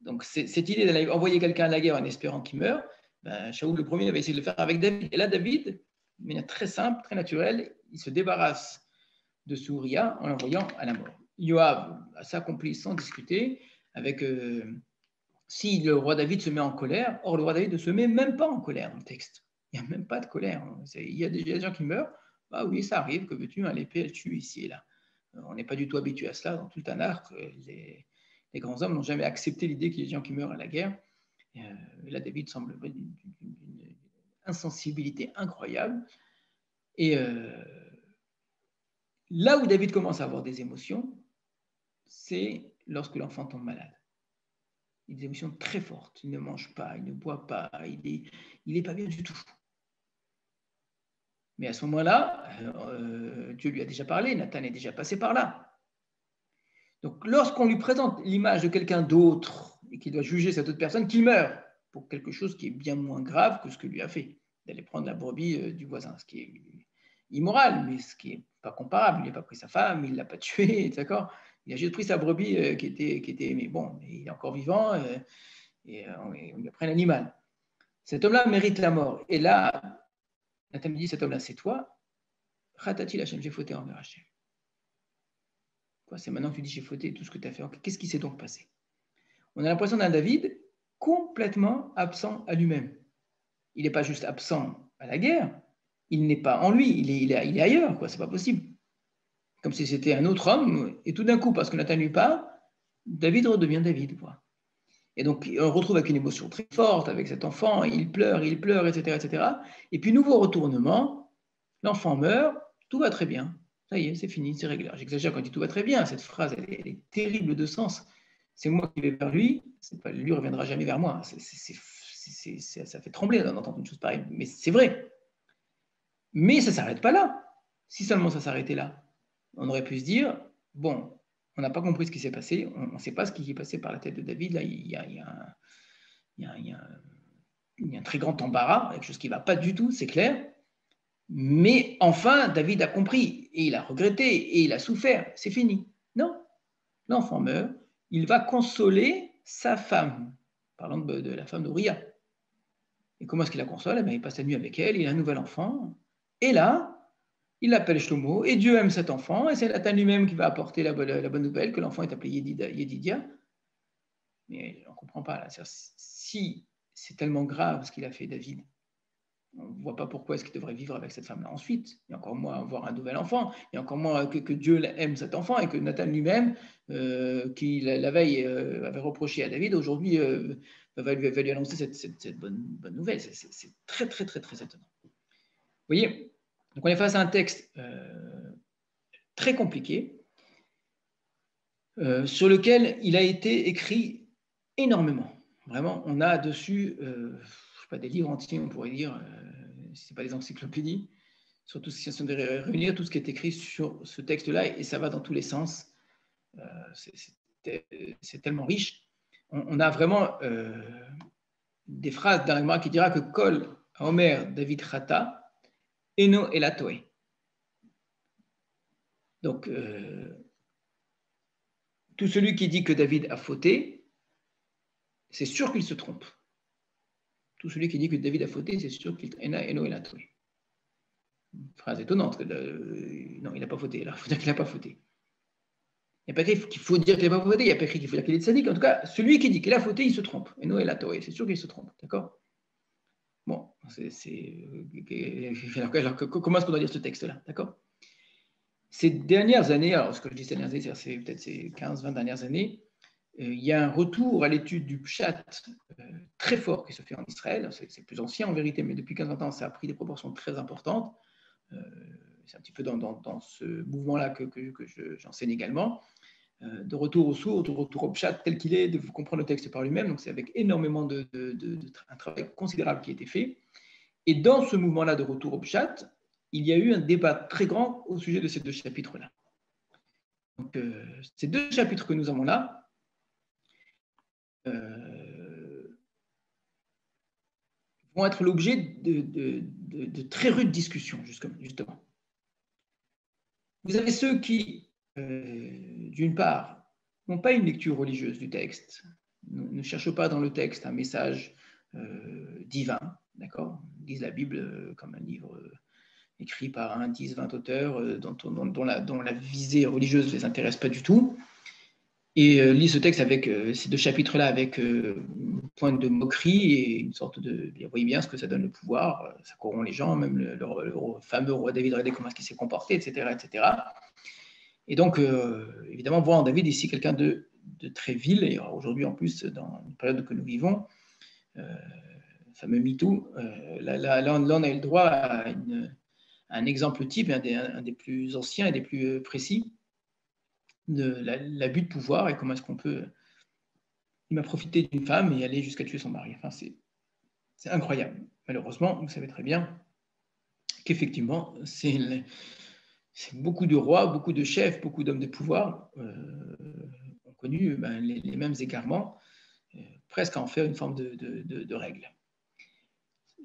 Donc, cette idée d'aller envoyer quelqu'un à la guerre en espérant qu'il meure, Shaoul le premier avait essayé de le faire avec David. Et là, David, de manière très simple, très naturelle, il se débarrasse de Uriah en l'envoyant à la mort. Yoav s'accomplit sans discuter avec si le roi David se met en colère. Or, le roi David ne se met même pas en colère dans le texte. Il n'y a même pas de colère. Il y a des gens qui meurent. Bah oui, ça arrive, que veux-tu, l'épée, elle tue ici et là. On n'est pas du tout habitué à cela dans tout le Tanakh. Les Les grands hommes n'ont jamais accepté l'idée qu'il y ait des gens qui meurent à la guerre. Et là, David semble d'une insensibilité incroyable. Et là où David commence à avoir des émotions, c'est lorsque l'enfant tombe malade. Il a des émotions très fortes. Il ne mange pas, il ne boit pas, il n'est pas bien du tout. Mais à ce moment-là, Dieu lui a déjà parlé, Nathan est déjà passé par là. Donc, lorsqu'on lui présente l'image de quelqu'un d'autre et qu'il doit juger cette autre personne, qu'il meurt pour quelque chose qui est bien moins grave que ce que lui a fait, d'aller prendre la brebis du voisin, ce qui est immoral, mais ce qui n'est pas comparable. Il n'a pas pris sa femme, il ne l'a pas tué, d'accord? Il a juste pris sa brebis qui était aimée. Bon, mais il est encore vivant et on lui a pris un animal. Cet homme-là mérite la mort. Et là, Nathan me dit, cet homme-là, c'est toi. Ratati Hachem, j'ai fauté envers Hachem. C'est maintenant que tu dis j'ai fauté tout ce que tu as fait. Qu'est-ce qui s'est donc passé? On a l'impression d'un David complètement absent à lui-même. Il n'est pas juste absent à la guerre, il n'est pas en lui, il est ailleurs, quoi. C'est pas possible. Comme si c'était un autre homme, et tout d'un coup, parce que Nathan lui parle, David redevient David, quoi. Et donc, on retrouve avec une émotion très forte avec cet enfant, il pleure, etc., etc. Et puis, nouveau retournement, l'enfant meurt, tout va très bien. Ça y est, c'est fini, c'est réglé. J'exagère quand je dis tout va très bien. Cette phrase, elle est terrible de sens. C'est moi qui vais vers lui, lui ne reviendra jamais vers moi. Ça fait trembler d'entendre une chose pareille, mais c'est vrai. Mais ça ne s'arrête pas là. Si seulement ça s'arrêtait là, on aurait pu se dire, bon, on n'a pas compris ce qui s'est passé, on ne sait pas ce qui est passé par la tête de David. Là, il y a un très grand embarras, quelque chose qui ne va pas du tout, c'est clair. Mais enfin, David a compris, et il a regretté, et il a souffert. C'est fini. Non, l'enfant meurt, il va consoler sa femme, parlant de la femme d'Ouria. Et comment est-ce qu'il la console? Il passe la nuit avec elle, il a un nouvel enfant, et là, il l'appelle Shlomo, et Dieu aime cet enfant, et c'est Nathan lui-même qui va apporter la bonne nouvelle, que l'enfant est appelé Yedidia. Mais on ne comprend pas, là. Si c'est tellement grave ce qu'il a fait, David, on ne voit pas pourquoi est-ce qu'il devrait vivre avec cette femme-là ensuite, et encore moins avoir un nouvel enfant, et encore moins que Dieu aime cet enfant, et que Nathan lui-même, qui la veille avait reproché à David, aujourd'hui va lui annoncer cette bonne nouvelle. C'est très, très, très, très étonnant. Vous voyez, donc on est face à un texte très compliqué, sur lequel il a été écrit énormément. Vraiment, on a dessus, je ne sais pas, des livres entiers, on pourrait dire, si ce n'est pas des encyclopédies, surtout si on devait réunir tout ce qui est écrit sur ce texte-là, et ça va dans tous les sens. C'est tellement riche. On a vraiment des phrases dans l'Agma qui dira que Kol Omer David Chata Eno Elatoe. Donc, tout celui qui dit que David a fauté, c'est sûr qu'il se trompe. Tout celui qui dit que David a fauté, c'est sûr qu'il Eno Elatoe. Une phrase étonnante. Non, il n'a pas fauté. Alors, il faut dire qu'il n'a pas fauté. Il n'y a pas écrit qu'il faut dire qu'il n'a pas fauté, il n'y a pas écrit qu'il faut dire qu'il est sadique. En tout cas, celui qui dit qu'il a fauté, il se trompe. Et Noé la Torah, c'est sûr qu'il se trompe. D'accord? Bon, alors, comment est-ce qu'on doit lire ce texte-là? D'accord? Ces dernières années, alors ce que je dis ces dernières années, c'est peut-être ces 15-20 dernières années, il y a un retour à l'étude du Pshat très fort qui se fait en Israël. C'est plus ancien en vérité, mais depuis 15-20 ans, ça a pris des proportions très importantes. C'est un petit peu dans ce mouvement-là que j'enseigne également, de retour aux sources, de retour au Pshat tel qu'il est, de comprendre le texte par lui-même. Donc c'est avec énormément un travail considérable qui a été fait. Et dans ce mouvement-là de retour au Pshat, il y a eu un débat très grand au sujet de ces deux chapitres-là. Donc ces deux chapitres que nous avons là, vont être l'objet de très rudes discussions, justement. Vous avez ceux qui, d'une part, n'ont pas une lecture religieuse du texte, ne cherchent pas dans le texte un message divin, d'accord? Ils lisent la Bible comme un livre écrit par un 10-20 auteurs dont la visée religieuse ne les intéresse pas du tout, et lisent ce texte avec ces deux chapitres-là avec une pointe de moquerie et une sorte de... Vous voyez bien ce que ça donne le pouvoir, ça corrompt les gens, même le fameux roi David, regardez comment est-ce qu'il s'est comporté, etc., etc. Et donc, évidemment, voir en David ici quelqu'un de de très vil, et aujourd'hui en plus, dans une période que nous vivons, le fameux MeToo, là, on a eu le droit à un exemple type, un des plus anciens et des plus précis, de l'abus de pouvoir et comment est-ce qu'on peut. Il m'a profité d'une femme et aller jusqu'à tuer son mari. Enfin, c'est incroyable. Malheureusement, vous savez très bien qu'effectivement, c'est beaucoup de rois, beaucoup de chefs, beaucoup d'hommes de pouvoir ont connu les mêmes égarements, presque à en faire une forme de règle.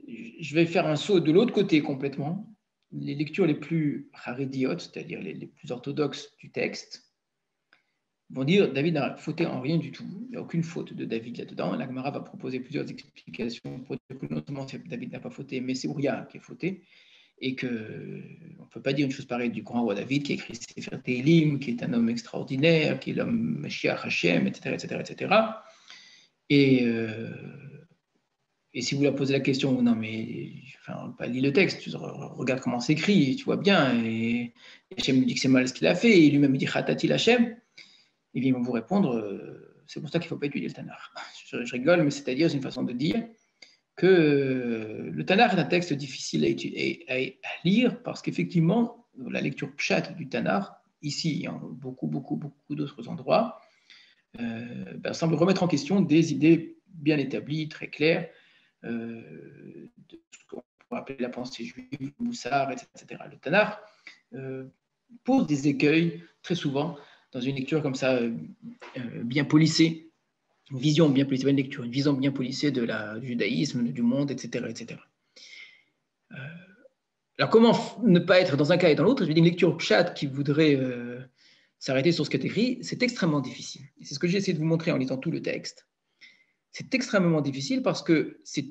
Je vais faire un saut de l'autre côté complètement. Les lectures les plus harédiotes, c'est-à-dire les plus orthodoxes du texte, vont dire David n'a fauté en rien du tout. Il n'y a aucune faute de David là-dedans. La Gemara va proposer plusieurs explications pour dire que non seulement David n'a pas fauté, mais c'est Ouria qui a fauté. Et qu'on ne peut pas dire une chose pareille du grand roi David qui a écrit Sefer Tehilim, qui est un homme extraordinaire, qui est l'homme Mashiach Hashem, etc., etc., etc. Et si vous leur posez la question, non mais, enfin, pas lis le texte, tu regarde comment c'est écrit, tu vois bien, et Hashem lui dit que c'est mal ce qu'il a fait, et lui-même dit Khatati Hashem, et bien ils vont vous répondre, c'est pour ça qu'il ne faut pas étudier le Tanakh. Je rigole, mais c'est-à-dire, c'est une façon de dire que le Tanakh est un texte difficile à lire parce qu'effectivement, la lecture pshat du Tanakh, ici et en beaucoup d'autres endroits, semble remettre en question des idées bien établies, très claires, de ce qu'on pourrait appeler la pensée juive, le Moussar, etc. Le Tanakh pose des écueils très souvent dans une lecture comme ça, bien polissée, une vision bien polissée, une lecture, une vision bien polissée du judaïsme, du monde, etc. etc. Alors, comment ne pas être dans un cas et dans l'autre? Je veux dire, une lecture pshat qui voudrait s'arrêter sur ce qui est écrit, c'est extrêmement difficile. Et c'est ce que j'ai essayé de vous montrer en lisant tout le texte. C'est extrêmement difficile parce que c'est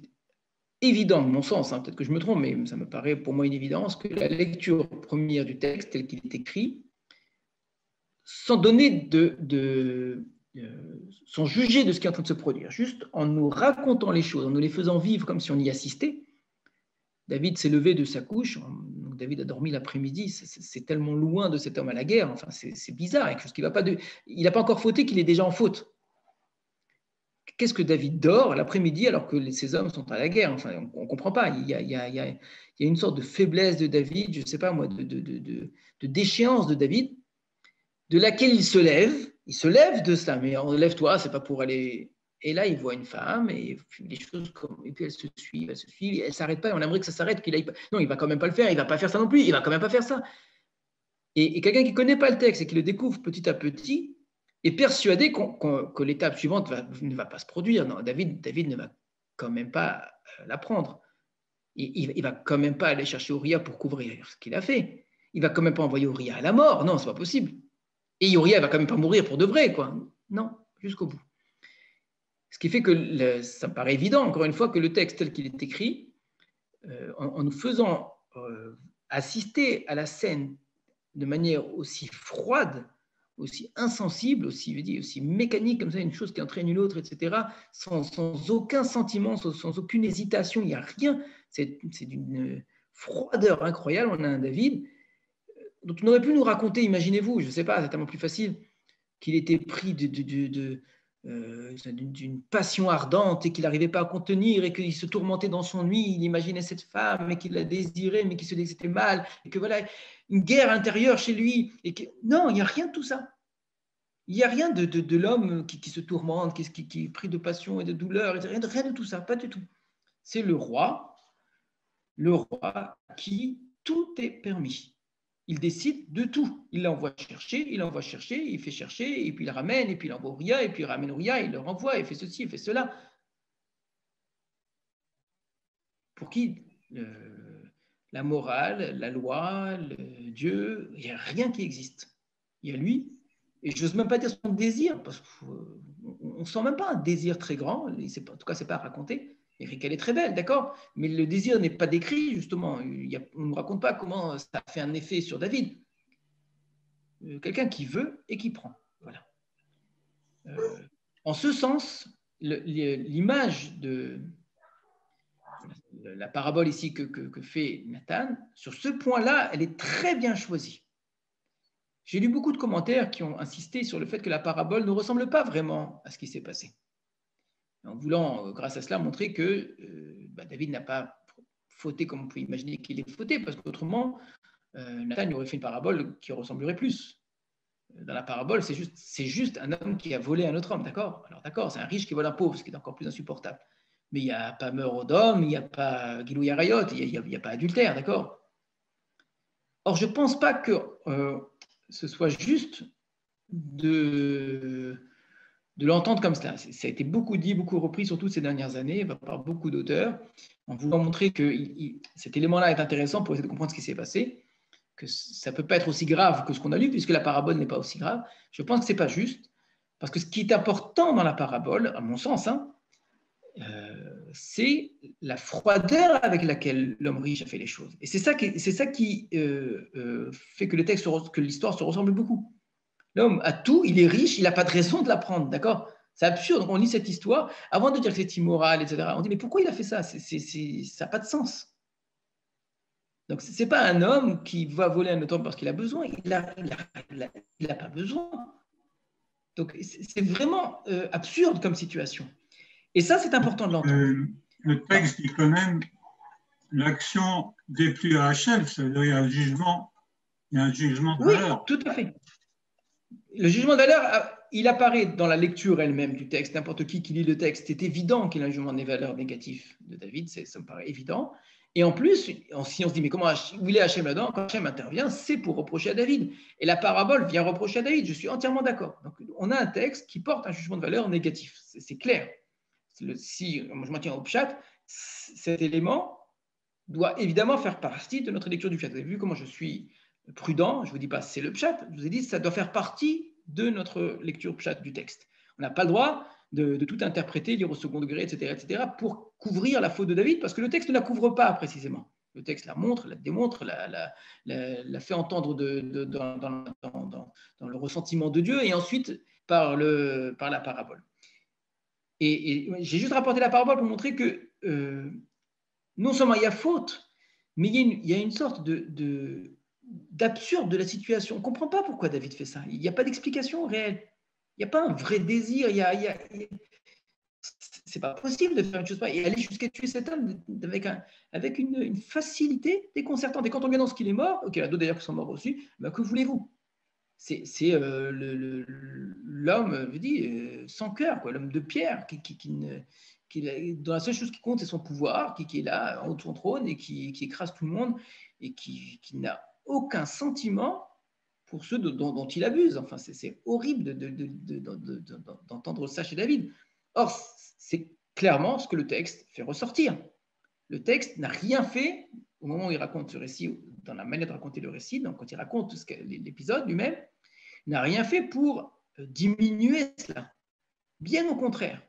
évident, de mon sens, peut-être que je me trompe, mais ça me paraît pour moi une évidence, que la lecture première du texte tel qu'il est écrit, sans donner sans juger de ce qui est en train de se produire, juste en nous racontant les choses, en nous les faisant vivre comme si on y assistait. David s'est levé de sa couche, donc David a dormi l'après-midi, c'est tellement loin de cet homme à la guerre, enfin c'est bizarre, quelque chose qui va pas il n'a pas encore fauté qu'il est déjà en faute. Qu'est-ce que David dort l'après-midi alors que ces hommes sont à la guerre? Enfin, on ne comprend pas. Il y a une sorte de faiblesse de David, je ne sais pas moi, de déchéance de David, de laquelle il se lève de cela, mais lève-toi, c'est pas pour aller. Et là, il voit une femme et les choses et puis elle se suit, elle s'arrête pas. Et on aimerait que ça s'arrête, qu'il aille pas. Non, il va quand même pas le faire. Il va pas faire ça non plus. Il va quand même pas faire ça. Et quelqu'un qui connaît pas le texte et qui le découvre petit à petit est persuadé que l'étape suivante ne va pas se produire. Non, David ne va quand même pas l'apprendre. Il va quand même pas aller chercher Ouria pour couvrir ce qu'il a fait. Il va quand même pas envoyer Ouria à la mort. Non, c'est pas possible. Et Ouria va quand même pas mourir pour de vrai, quoi. Non, jusqu'au bout. Ce qui fait que ça me paraît évident, encore une fois, que le texte tel qu'il est écrit, en nous faisant assister à la scène de manière aussi froide, aussi insensible, aussi mécanique, comme ça, une chose qui entraîne une autre, etc., sans aucun sentiment, sans aucune hésitation, il n'y a rien. C'est d'une froideur incroyable. On a un David dont on aurait pu nous raconter, imaginez-vous, je ne sais pas, c'est tellement plus facile, qu'il était pris d'une passion ardente et qu'il n'arrivait pas à contenir et qu'il se tourmentait dans son nuit, il imaginait cette femme et qu'il la désirait mais qu'il se disait que c'était mal et que voilà, une guerre intérieure chez lui. Non, il n'y a rien de tout ça. Il n'y a rien de l'homme qui se tourmente, qui est pris de passion et de douleur, rien de tout ça, pas du tout. C'est le roi qui tout est permis. Il décide de tout. Il l'envoie chercher, il fait chercher, et puis il ramène, et puis il envoie Ouria, et puis il ramène Ouria, il le renvoie, il fait ceci, il fait cela. Pour qui la morale, la loi, Dieu, il n'y a rien qui existe. Il y a lui, et je n'ose même pas dire son désir, parce qu'on ne sent même pas un désir très grand, en tout cas, ce n'est pas à raconter. Qu'elle est très belle, d'accord, mais le désir n'est pas décrit, justement. On ne nous raconte pas comment ça a fait un effet sur David. Quelqu'un qui veut et qui prend. Voilà. En ce sens, l'image de la parabole ici que fait Nathan, sur ce point-là, elle est très bien choisie. j'ai lu beaucoup de commentaires qui ont insisté sur le fait que la parabole ne ressemble pas vraiment à ce qui s'est passé. En voulant, grâce à cela, montrer que David n'a pas fauté comme on peut imaginer qu'il ait fauté, parce qu'autrement, Nathan aurait fait une parabole qui ressemblerait plus. Dans la parabole, c'est juste un homme qui a volé un autre homme, d'accord? Alors d'accord, c'est un riche qui vole un pauvre, ce qui est encore plus insupportable. Mais il n'y a pas meurtre d'homme, il n'y a pas Gilou Arayot, il n'y a pas adultère, d'accord? Or, je ne pense pas que ce soit juste de l'entendre comme cela. Ça a été beaucoup dit, beaucoup repris, surtout ces dernières années, par beaucoup d'auteurs, en voulant montrer que cet élément-là est intéressant pour essayer de comprendre ce qui s'est passé, que ça ne peut pas être aussi grave que ce qu'on a lu, puisque la parabole n'est pas aussi grave. Je pense que ce n'est pas juste, parce que ce qui est important dans la parabole, à mon sens, c'est la froideur avec laquelle l'homme riche a fait les choses. Et c'est ça qui fait que l'histoire se ressemble beaucoup. L'homme a tout, il est riche, il n'a pas de raison de l'apprendre, d'accord? C'est absurde. On lit cette histoire, avant de dire que c'est immoral, etc., on dit, mais pourquoi il a fait ça? Ça n'a pas de sens. Donc, ce n'est pas un homme qui va voler un autre homme parce qu'il a besoin. Il n'a pas besoin. Donc, c'est vraiment absurde comme situation. Et ça, c'est important de l'entendre. Le texte dit quand même l'action déplut à Hachem, c'est-à-dire il y a un jugement de valeur. Oui, tout à fait. Le jugement de valeur, il apparaît dans la lecture elle-même du texte. N'importe qui lit le texte, c'est évident qu'il y a un jugement des valeurs négatif de David, ça me paraît évident. Et en plus, si on se dit, mais où il est Hachem là-dedans? Quand Hachem intervient, c'est pour reprocher à David. Et la parabole vient reprocher à David. Je suis entièrement d'accord. Donc, on a un texte qui porte un jugement de valeur négatif. C'est clair. Si je m'en tiens au pshat, cet élément doit évidemment faire partie de notre lecture du pshat. Vous avez vu comment je suis prudent, je ne vous dis pas c'est le pshat, je vous ai dit ça doit faire partie de notre lecture pshat du texte. On n'a pas le droit de tout interpréter, lire au second degré, etc., pour couvrir la faute de David, parce que le texte ne la couvre pas précisément. Le texte la montre, la démontre, la fait entendre dans le ressentiment de Dieu, et ensuite par la parabole. Et j'ai juste rapporté la parabole pour montrer que non seulement il y a faute, mais il y a une sorte d'absurde de la situation. On ne comprend pas pourquoi David fait ça. Il n'y a pas d'explication réelle. Il n'y a pas un vrai désir. C'est pas possible de faire une chose pareille et aller jusqu'à tuer cet homme avec une facilité déconcertante. Et quand on vient dans ce qu'il est mort, il y en a d'autres d'ailleurs qui sont morts aussi, ben que voulez-vous? C'est l'homme, je dis, sans cœur, l'homme de pierre, dont la seule chose qui compte, c'est son pouvoir, qui est là, en haut de son trône, et qui écrase tout le monde, et qui n'a aucun sentiment pour ceux dont il abuse. Enfin, c'est horrible d'entendre ça chez David. Or, c'est clairement ce que le texte fait ressortir. Le texte n'a rien fait au moment où il raconte ce récit, dans la manière de raconter le récit, donc quand il raconte l'épisode lui-même, il n'a rien fait pour diminuer cela. Bien au contraire.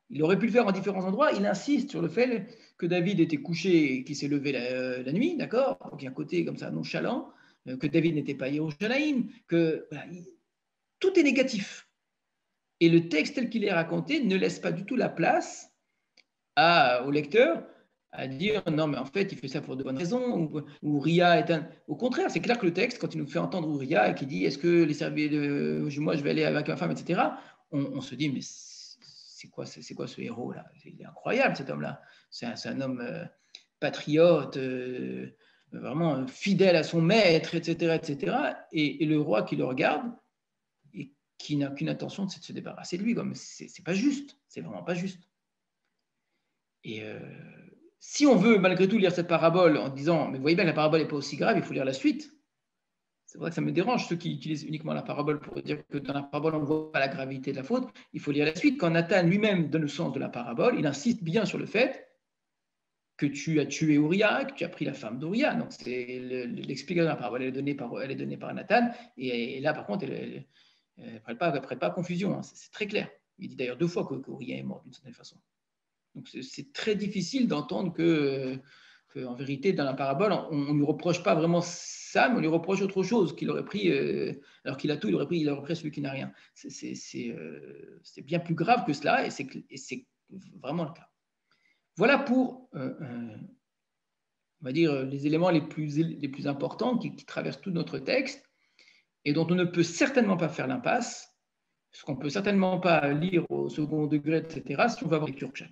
Il aurait pu le faire en différents endroits. Il insiste sur le fait que David était couché et qu'il s'est levé la nuit, d'accord? Donc il y a un côté comme ça nonchalant, que David n'était pas Yerushalayim, que voilà, tout est négatif. Et le texte tel qu'il est raconté ne laisse pas du tout la place au lecteur à dire non, mais en fait, il fait ça pour de bonnes raisons, ou Uriah est un. Au contraire, c'est clair que le texte, quand il nous fait entendre Uriah et qu'il dit est-ce que les serviteurs, moi je vais aller avec ma femme, etc., on se dit mais c'est quoi ce héros-là? Il est incroyable cet homme-là. C'est un homme patriote, vraiment fidèle à son maître, etc., etc. Et le roi qui le regarde et qui n'a qu'une intention, c'est de se débarrasser de lui. C'est pas juste, c'est vraiment pas juste. Et si on veut malgré tout lire cette parabole en disant mais vous voyez bien que la parabole n'est pas aussi grave, il faut lire la suite. C'est vrai que ça me dérange ceux qui utilisent uniquement la parabole pour dire que dans la parabole on ne voit pas la gravité de la faute. Il faut lire la suite. Quand Nathan lui-même donne le sens de la parabole, il insiste bien sur le fait que tu as tué Uriah, que tu as pris la femme d'Uriah. Donc c'est l'explication de la parabole, elle est donnée par Nathan. Et là par contre, elle ne prête pas à confusion. Hein. C'est très clair. Il dit d'ailleurs 2 fois qu'Uriah est mort d'une certaine façon. Donc c'est très difficile d'entendre que en vérité, dans la parabole, on ne lui reproche pas vraiment ça, mais on lui reproche autre chose, qu'il aurait pris, alors qu'il a tout, il aurait pris celui qui n'a rien. C'est bien plus grave que cela, et c'est vraiment le cas. Voilà pour, on va dire, les éléments les plus importants qui traversent tout notre texte. et dont on ne peut certainement pas faire l'impasse, ce qu'on ne peut certainement pas lire au second degré, etc., si on va avoir lecture pshat.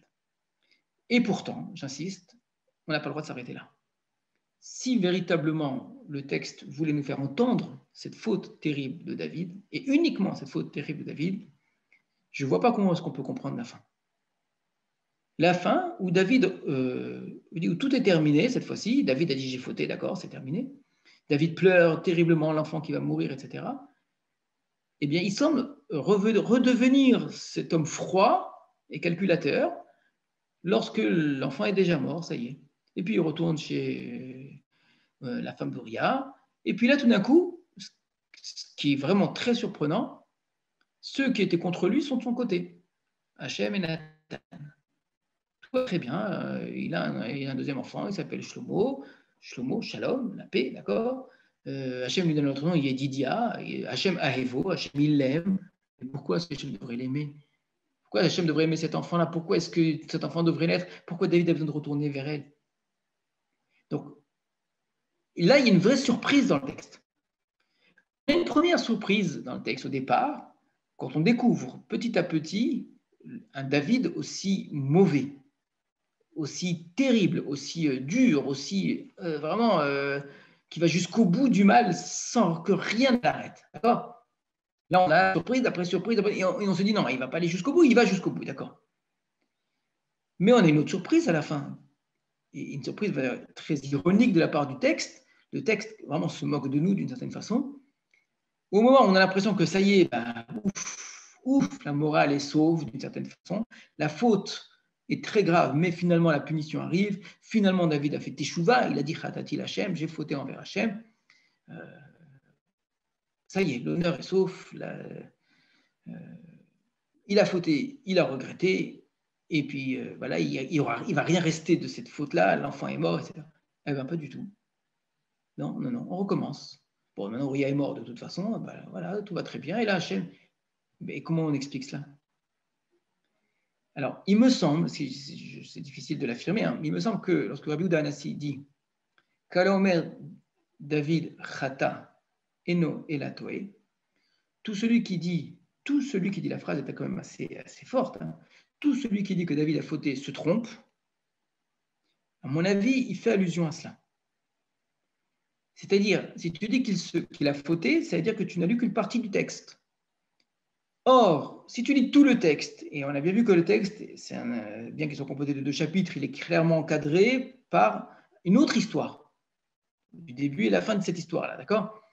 Et pourtant, j'insiste, on n'a pas le droit de s'arrêter là. Si véritablement le texte voulait nous faire entendre cette faute terrible de David, et uniquement cette faute terrible de David, je ne vois pas comment est-ce qu'on peut comprendre la fin. La fin où David, où tout est terminé cette fois-ci, David a dit j'ai fauté, d'accord, c'est terminé. David pleure terriblement l'enfant qui va mourir, etc. Eh bien, il semble redevenir cet homme froid et calculateur lorsque l'enfant est déjà mort, ça y est. Et puis il retourne chez la femme d'Uria. Et puis là, tout d'un coup, ce qui est vraiment très surprenant, ceux qui étaient contre lui sont de son côté. Hachem et Nathan. Tout va très bien. Il a un deuxième enfant, il s'appelle Shlomo. Shlomo, Shalom, la paix, d'accord. Hachem lui donne notre nom, il est Didia. Hachem Ahevo, Hachem il l'aime. Pourquoi est-ce que Hachem devrait l'aimer? Pourquoi Hachem devrait aimer cet enfant-là? Pourquoi est-ce que cet enfant devrait l'être? Pourquoi David a besoin de retourner vers elle? Donc, là, il y a une vraie surprise dans le texte. Il y a une première surprise dans le texte au départ, quand on découvre petit à petit un David aussi mauvais, aussi terrible, aussi dur, aussi vraiment qui va jusqu'au bout du mal sans que rien ne l'arrête. D'accord? Là, on a surprise après surprise, et on se dit non, il ne va pas aller jusqu'au bout, il va jusqu'au bout, d'accord? Mais on a une autre surprise à la fin, et une surprise très ironique de la part du texte. Le texte vraiment se moque de nous d'une certaine façon. Au moment où on a l'impression que ça y est, ouf, la morale est sauve d'une certaine façon, la faute est très grave, mais finalement la punition arrive. Finalement, David a fait teshuva, il a dit Chatati Hachem, j'ai fauté envers Hachem. Ça y est, l'honneur est sauf. Il a fauté, il a regretté, et puis voilà, il va rien rester de cette faute-là. L'enfant est mort, etc. Eh bien, pas du tout. Non, on recommence. Bon, maintenant, Uriah est mort de toute façon, ben, voilà, tout va très bien. Et là, Hachem, mais comment on explique cela? Alors, il me semble, c'est difficile de l'affirmer, hein, mais il me semble que lorsque Rabbi Yehuda Hanassi dit Kalomer David Chata Eno Elatoe, tout celui qui dit la phrase est quand même assez forte, hein, tout celui qui dit que David a fauté se trompe, à mon avis, il fait allusion à cela. C'est-à-dire, si tu dis qu'il a fauté, ça veut dire que tu n'as lu qu'une partie du texte. Or, si tu lis tout le texte, et on a bien vu que le texte, bien qu'il soit composé de 2 chapitres, il est clairement encadré par une autre histoire, du début et la fin de cette histoire-là, d'accord?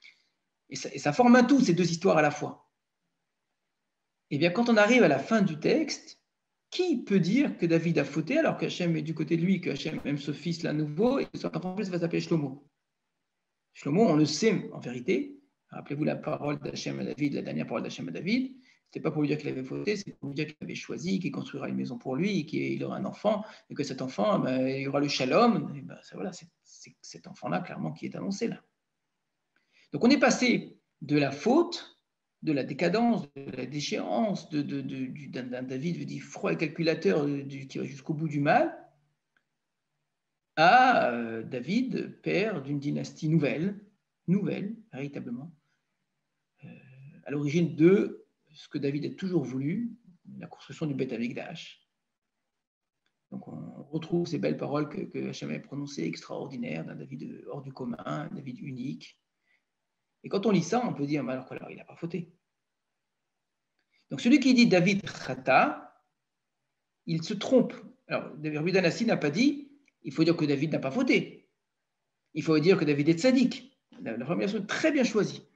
Et ça forme un tout, ces 2 histoires à la fois. Et bien, quand on arrive à la fin du texte, qui peut dire que David a fauté alors qu'Hachem est du côté de lui, que Hachem aime ce fils-là nouveau, et que son enfant va s'appeler Shlomo? Shlomo, on le sait en vérité. Rappelez-vous la parole d'Hachem à David, la dernière parole d'Hachem à David. Ce n'était pas pour lui dire qu'il avait fauté, c'est pour lui dire qu'il avait choisi, qu'il construira une maison pour lui, qu'il aura un enfant, et que cet enfant, il y aura le shalom. Et voilà, c'est cet enfant-là, clairement, qui est annoncé là. Donc on est passé de la faute, de la décadence, de la déchéance d'un David, je dis, froid et calculateur qui va jusqu'au bout du mal, à David, père d'une dynastie nouvelle, véritablement, à l'origine de ce que David a toujours voulu, la construction du Beth Amikdash. Donc on retrouve ces belles paroles que Hachem a prononcées, extraordinaires, d'un David hors du commun, un David unique. Et quand on lit ça, on peut dire, alors il n'a pas fauté. Donc celui qui dit David Chata, il se trompe. Alors, Rabbi Hanassi n'a pas dit, il faut dire que David n'a pas fauté. Il faut dire que David est tzaddik. La formulation est très bien choisie.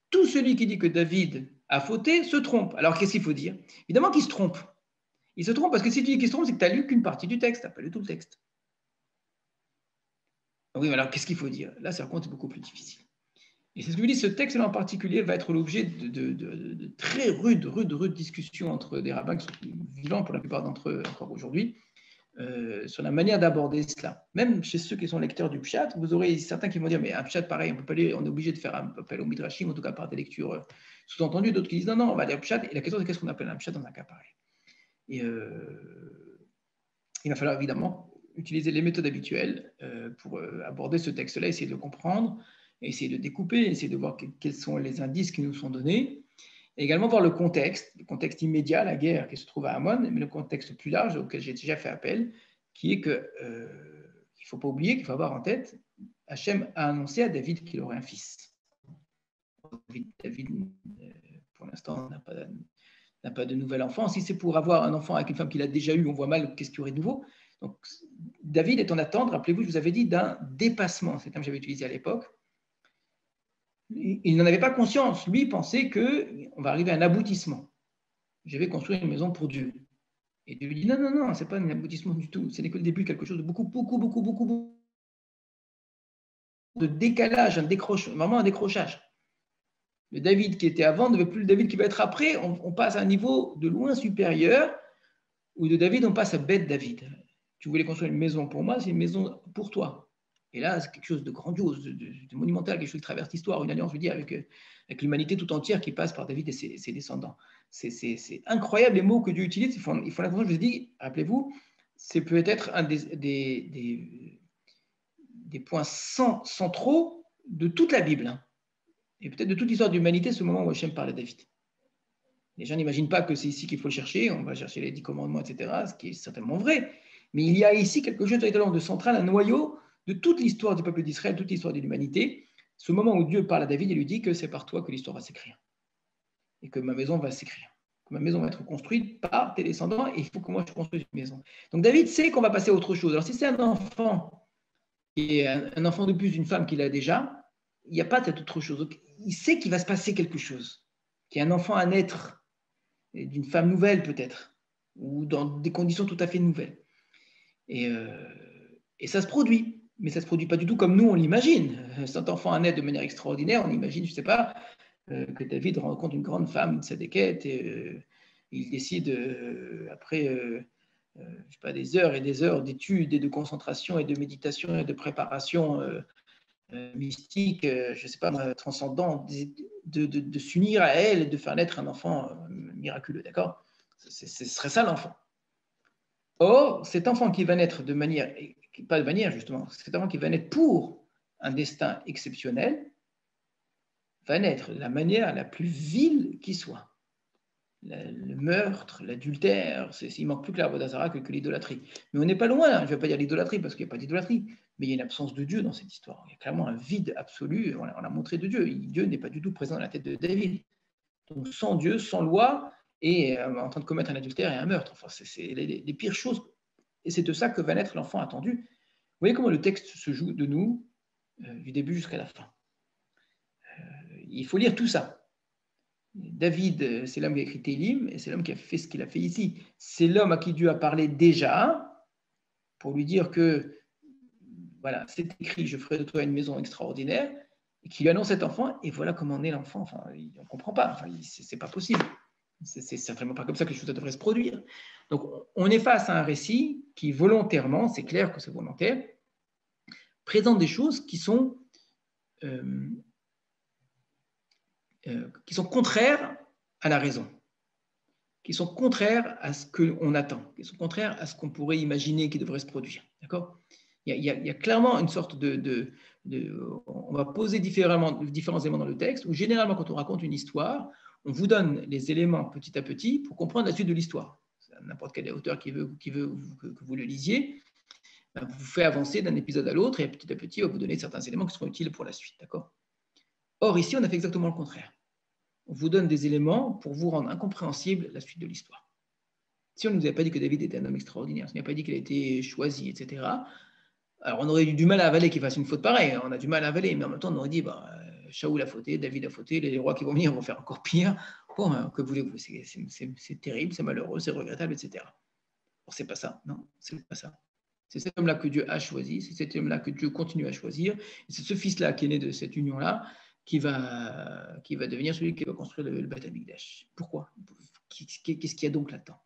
Tout celui qui dit que David a fauté se trompe. Alors, qu'est-ce qu'il faut dire? Évidemment qu'il se trompe. Il se trompe parce que si tu dis qu'il se trompe, c'est que tu n'as lu qu'une partie du texte, tu n'as pas lu tout le texte. Oui, mais alors qu'est-ce qu'il faut dire? Là, c'est beaucoup plus difficile. Et c'est ce que je dis, ce texte-là en particulier va être l'objet de très rudes discussions entre des rabbins qui sont vivants pour la plupart d'entre eux encore aujourd'hui, sur la manière d'aborder cela. Même chez ceux qui sont lecteurs du Pshat, vous aurez certains qui vont dire, mais un Pshat pareil, on est obligé de faire un appel au Midrashim, en tout cas par des lectures sous-entendues, d'autres qui disent, non, on va aller au Pshat. Et la question, c'est qu'est-ce qu'on appelle un Pshat dans un cas pareil? Et il va falloir évidemment utiliser les méthodes habituelles pour aborder ce texte-là, essayer de le comprendre, et essayer de découper, essayer de voir quels sont les indices qui nous sont donnés, et également voir le contexte immédiat, la guerre qui se trouve à Ammon, mais le contexte plus large auquel j'ai déjà fait appel, qui est que il ne faut pas oublier, qu'il faut avoir en tête, Hachem a annoncé à David qu'il aurait un fils. David, pour l'instant, n'a pas de nouvel enfant. Si c'est pour avoir un enfant avec une femme qu'il a déjà eu, on voit mal qu'est-ce qu'il y aurait de nouveau. Donc, David est en attente, rappelez-vous, je vous avais dit, d'un dépassement. C'est le terme que j'avais utilisé à l'époque. Il n'en avait pas conscience. Lui pensait qu'on va arriver à un aboutissement. Je vais construire une maison pour Dieu. Et Dieu lui dit, non, ce n'est pas un aboutissement du tout. Ce n'est que le début de quelque chose de beaucoup de décalage, vraiment un décrochage. Le David qui était avant ne veut plus le David qui va être après. On passe à un niveau de loin supérieur où de David, on passe à bête David. Tu voulais construire une maison pour moi, c'est une maison pour toi. Et là, c'est quelque chose de grandiose, de monumental, quelque chose qui traverse l'histoire, une alliance, je veux dire, avec l'humanité tout entière qui passe par David et ses descendants. C'est incroyable les mots que Dieu utilise. Il faut l'attention, je vous ai dit, rappelez-vous, c'est peut-être un des points centraux de toute la Bible, hein, et peut-être de toute l'histoire de l'humanité, ce moment où Hachem parle à David. Les gens n'imaginent pas que c'est ici qu'il faut le chercher, on va chercher les 10 commandements, etc., ce qui est certainement vrai. Mais il y a ici quelque chose de central, un noyau de toute l'histoire du peuple d'Israël, toute l'histoire de l'humanité. Ce moment où Dieu parle à David et lui dit que c'est par toi que l'histoire va s'écrire. Et que ma maison va s'écrire. Que ma maison va être construite par tes descendants et il faut que moi je construise une maison. Donc David sait qu'on va passer à autre chose. Alors si c'est un enfant, et un enfant de plus d'une femme qu'il a déjà, il n'y a pas cette autre chose. Donc, il sait qu'il va se passer quelque chose. Qu'il y a un enfant à naître d'une femme nouvelle peut-être, ou dans des conditions tout à fait nouvelles. Et ça se produit, mais ça ne se produit pas du tout comme nous on l'imagine. Cet enfant à naître de manière extraordinaire, on imagine, je ne sais pas, que David rencontre une grande femme, une Sadéquette, et il décide, après je sais pas, des heures et des heures d'études et de concentration et de méditation et de préparation mystique, je ne sais pas, transcendant, de s'unir à elle et de faire naître un enfant miraculeux, d'accord ? Ce serait ça l'enfant. Or, cet enfant qui va naître de manière, pas de manière justement, cet enfant qui va naître pour un destin exceptionnel, va naître de la manière la plus vile qui soit. Le meurtre, l'adultère, il manque plus que la Vodazara que l'idolâtrie. Mais on n'est pas loin, je ne vais pas dire l'idolâtrie parce qu'il n'y a pas d'idolâtrie, mais il y a une absence de Dieu dans cette histoire. Il y a clairement un vide absolu, on l'a montré de Dieu. Dieu n'est pas du tout présent dans la tête de David. Donc sans Dieu, sans loi, et en train de commettre un adultère et un meurtre. Enfin, c'est les pires choses. Et c'est de ça que va naître l'enfant attendu. Vous voyez comment le texte se joue de nous, du début jusqu'à la fin. Il faut lire tout ça. David, c'est l'homme qui a écrit Télim, et c'est l'homme qui a fait ce qu'il a fait ici. C'est l'homme à qui Dieu a parlé déjà, pour lui dire que, voilà, c'est écrit, je ferai de toi une maison extraordinaire, et qui lui annonce cet enfant, et voilà comment naît l'enfant. Enfin, on ne comprend pas, enfin, c'est pas possible. C'est certainement pas comme ça que les choses devraient se produire. Donc, on est face à un récit qui, volontairement, c'est clair que c'est volontaire, présente des choses qui sont contraires à la raison, qui sont contraires à ce qu'on attend, qui sont contraires à ce qu'on pourrait imaginer qui devrait se produire. D'accord ? Il y a clairement une sorte on va poser différents éléments dans le texte, où généralement, quand on raconte une histoire, on vous donne les éléments petit à petit pour comprendre la suite de l'histoire. N'importe quel auteur qui veut que vous le lisiez, vous fait avancer d'un épisode à l'autre et petit à petit, il va vous donner certains éléments qui seront utiles pour la suite. D'accord ? Or, ici, on a fait exactement le contraire. On vous donne des éléments pour vous rendre incompréhensible la suite de l'histoire. Si on ne nous avait pas dit que David était un homme extraordinaire, si on n'avait pas dit qu'il a été choisi, etc., alors on aurait eu du mal à avaler qu'il fasse une faute pareille. On a du mal à avaler, mais en même temps, on aurait dit Shaoul a fauté, David a fauté, les rois qui vont venir vont faire encore pire. Bon, que voulez-vous, c'est terrible, c'est malheureux, c'est regrettable, etc. Or, c'est pas ça, non, c'est pas ça. C'est cet homme-là que Dieu a choisi, c'est cet homme-là que Dieu continue à choisir, et c'est ce fils-là qui est né de cette union-là qui va devenir celui qui va construire le Beth Amikdash. Pourquoi ? Qu'est-ce qu'il y a donc là-dedans ?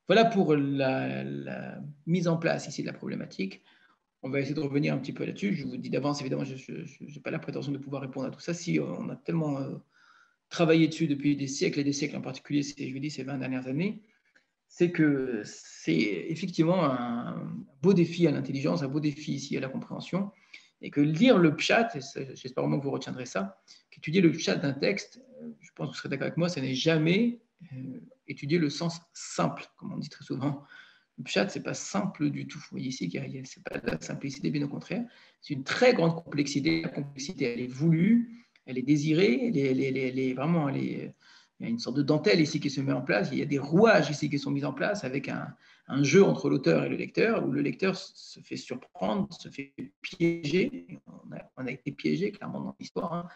Voilà pour la mise en place ici de la problématique. On va essayer de revenir un petit peu là-dessus. Je vous dis d'avance, évidemment, je n'ai pas la prétention de pouvoir répondre à tout ça. Si on a tellement travaillé dessus depuis des siècles et des siècles, en particulier, je vous dis, ces 20 dernières années, c'est que c'est effectivement un beau défi à l'intelligence, un beau défi ici à la compréhension, Et que lire le pshat, j'espère vraiment que vous retiendrez ça, qu'étudier le pshat d'un texte, je pense que vous serez d'accord avec moi, ça n'est jamais étudier le sens simple, comme on dit très souvent. Le pshat, ce n'est pas simple du tout. Vous voyez ici ce n'est pas de la simplicité, bien au contraire. C'est une très grande complexité. La complexité, elle est voulue, elle est désirée, vraiment, il y a une sorte de dentelle ici qui se met en place, il y a des rouages ici qui sont mis en place avec un jeu entre l'auteur et le lecteur, où le lecteur se fait surprendre, se fait piéger. On a été piégé, clairement, dans l'histoire. Hein.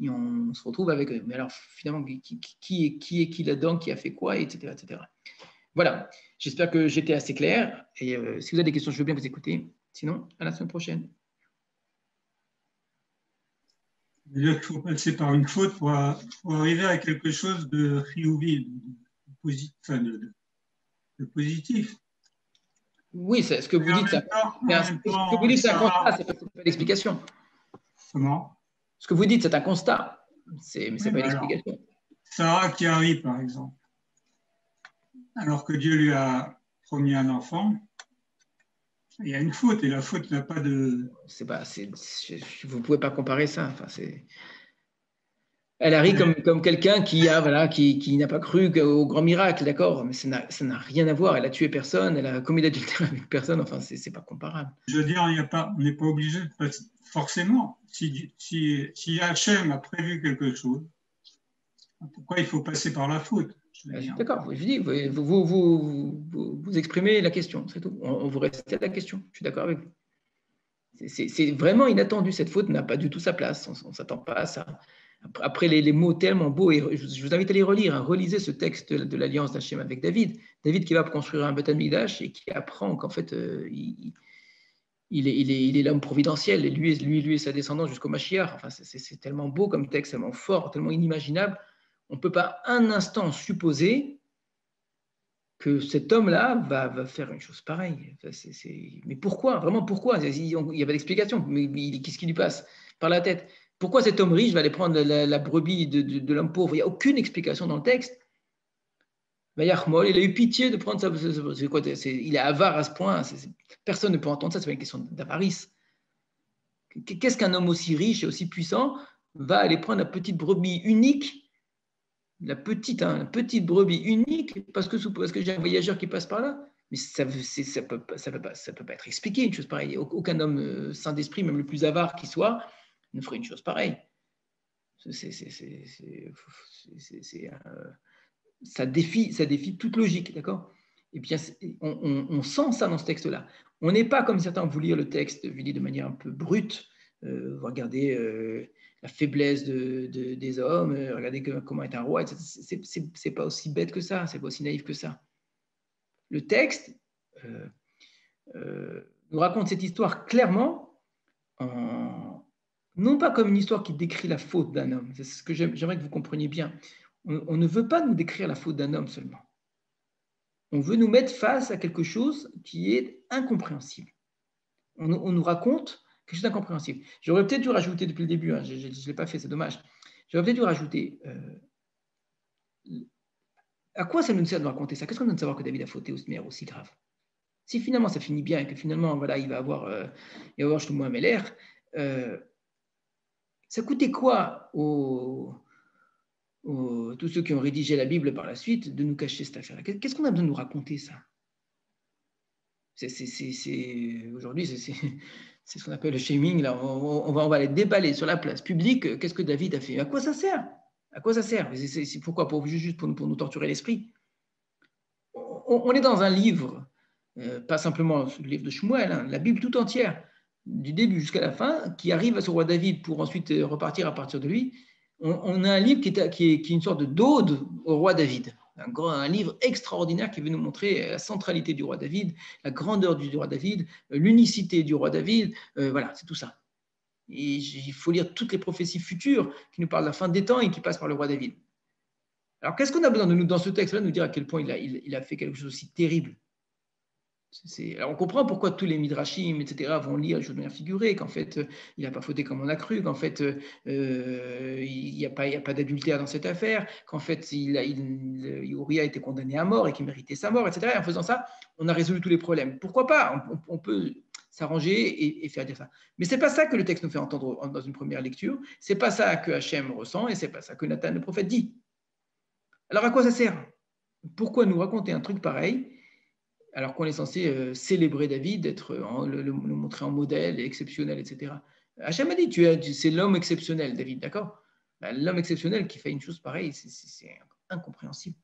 Et on se retrouve avec, mais alors finalement, qui est qui là-dedans, qui a fait quoi, etc. etc. Voilà, j'espère que j'étais assez clair. Et si vous avez des questions, je veux bien vous écouter. Sinon, à la semaine prochaine. C'est-à-dire qu'il faut passer par une faute pour arriver à quelque chose de chiyuvi, de positif. Oui, ce que vous dites, c'est un constat, c'est pas l'explication. Comment? Ce que vous dites, c'est un constat, mais ce n'est pas une explication. Sarah qui arrive, par exemple, alors que Dieu lui a promis un enfant, il y a une faute, et la faute n'a pas de... vous ne pouvez pas comparer ça. Enfin, elle arrive comme quelqu'un qui n'a pas cru au grand miracle, d'accord, mais ça n'a rien à voir. Elle a tué personne, elle a commis l'adultère avec personne, enfin, c'est pas comparable. Je veux dire, on n'est pas obligé de passer, forcément. Si Hachem a prévu quelque chose, pourquoi il faut passer par la faute? D'accord, je dis, vous exprimez la question, c'est tout. On vous restez à la question, je suis d'accord avec vous. C'est vraiment inattendu, cette faute n'a pas du tout sa place, on ne s'attend pas à ça. Après les mots tellement beaux, et je vous invite à les relire, hein, relisez ce texte de l'alliance d'Hachem avec David. David qui va construire un Beth Amikdash et qui apprend qu'en fait, il est l'homme providentiel, et lui et sa descendance jusqu'au Mashiach. Enfin, c'est tellement beau comme texte, tellement fort, tellement inimaginable. On ne peut pas un instant supposer que cet homme-là va faire une chose pareille. Mais pourquoi? Vraiment, pourquoi? Il n'y a pas d'explication. Mais qu'est-ce qui lui passe par la tête? Pourquoi cet homme riche va aller prendre la brebis de l'homme pauvre? Il n'y a aucune explication dans le texte. Il a eu pitié de prendre ça. Il est avare à ce point. Personne ne peut entendre ça. Ce n'est pas une question d'avarice. Qu'est-ce qu'un homme aussi riche et aussi puissant va aller prendre la petite brebis unique, la petite brebis unique, parce que j'ai un voyageur qui passe par là? Mais ça ne peut pas être expliqué, une chose pareille. Aucun homme saint d'esprit, même le plus avare qui soit, ne ferait une chose pareille. Ça défie toute logique, d'accord? Et bien, on sent ça dans ce texte-là. On n'est pas comme certains vont lire le texte, dit de manière un peu brute, regardez la faiblesse des hommes, regardez comment est un roi, c'est pas aussi bête que ça, c'est pas aussi naïf que ça. Le texte nous raconte cette histoire clairement, non pas comme une histoire qui décrit la faute d'un homme, c'est ce que j'aimerais que vous compreniez bien. On ne veut pas nous décrire la faute d'un homme seulement. On veut nous mettre face à quelque chose qui est incompréhensible. On nous raconte quelque chose d'incompréhensible. J'aurais peut-être dû rajouter depuis le début, hein, je ne l'ai pas fait, c'est dommage. J'aurais peut-être dû rajouter à quoi ça nous sert de nous raconter ça? Qu'est-ce qu'on a de savoir que David a fauté aussi grave? Si finalement ça finit bien et que finalement voilà, il va avoir Shlomo Améler, ça coûtait quoi tous ceux qui ont rédigé la Bible par la suite de nous cacher cette affaire-là? Qu'est-ce qu'on a besoin de nous raconter ça? Aujourd'hui, c'est ce qu'on appelle le shaming. Là. On va aller déballer sur la place publique. Qu'est-ce que David a fait? À quoi ça sert? À quoi ça sert? Pourquoi? Juste pour nous torturer l'esprit. On est dans un livre, pas simplement le livre de Shmuel, hein, la Bible tout entière, du début jusqu'à la fin, qui arrive à ce roi David pour ensuite repartir à partir de lui. On a un livre qui est une sorte d'ode au roi David. Un livre extraordinaire qui veut nous montrer la centralité du roi David, la grandeur du roi David, l'unicité du roi David. Voilà, c'est tout ça. Et il faut lire toutes les prophéties futures qui nous parlent de la fin des temps et qui passent par le roi David. Alors, qu'est-ce qu'on a besoin de nous, dans ce texte-là, de nous dire à quel point il a fait quelque chose aussi terrible? Alors, on comprend pourquoi tous les midrashim, etc., vont lire de manière figurée, qu'en fait, il n'a pas fauté comme on a cru, qu'en fait, il n'y a pas d'adultère dans cette affaire, qu'en fait, Uriah a été condamné à mort et qu'il méritait sa mort, etc. Et en faisant ça, on a résolu tous les problèmes. Pourquoi pas? On peut s'arranger et faire dire ça. Mais ce n'est pas ça que le texte nous fait entendre dans une première lecture. Ce n'est pas ça que Hachem ressent et ce n'est pas ça que Nathan le prophète dit. Alors à quoi ça sert? Pourquoi nous raconter un truc pareil alors qu'on est censé célébrer David, le montrer en modèle, exceptionnel, etc. Hachem a dit, c'est l'homme exceptionnel, David, d'accord? L'homme exceptionnel qui fait une chose pareille, c'est incompréhensible.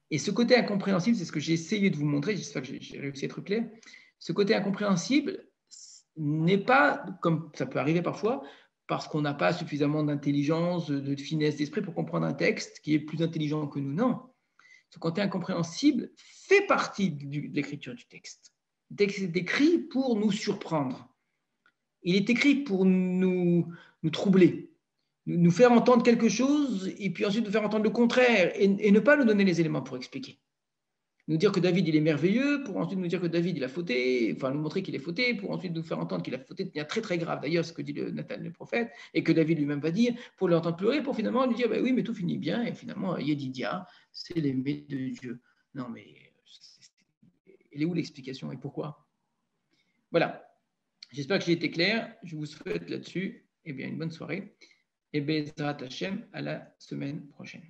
Et ce côté incompréhensible, c'est ce que j'ai essayé de vous montrer, j'espère que j'ai réussi à être clair. Ce côté incompréhensible n'est pas, comme ça peut arriver parfois, parce qu'on n'a pas suffisamment d'intelligence, de finesse d'esprit pour comprendre un texte qui est plus intelligent que nous. Non. Ce côté incompréhensible fait partie de l'écriture du texte. Le texte est écrit pour nous surprendre. Il est écrit pour nous troubler, nous faire entendre quelque chose et puis ensuite nous faire entendre le contraire et ne pas nous donner les éléments pour expliquer. Nous dire que David il est merveilleux, pour ensuite nous dire que David il a fauté, enfin nous montrer qu'il est fauté, pour ensuite nous faire entendre qu'il a fauté de manière très très grave, d'ailleurs ce que dit Nathan le prophète, et que David lui-même va dire, pour l'entendre pleurer, pour finalement lui dire, bah oui mais tout finit bien, et finalement Yedidia, c'est l'aimé de Dieu. Non mais, elle est où l'explication et pourquoi? Voilà, j'espère que j'ai été clair, je vous souhaite là-dessus une bonne soirée, et Bezrat Hashem à la semaine prochaine.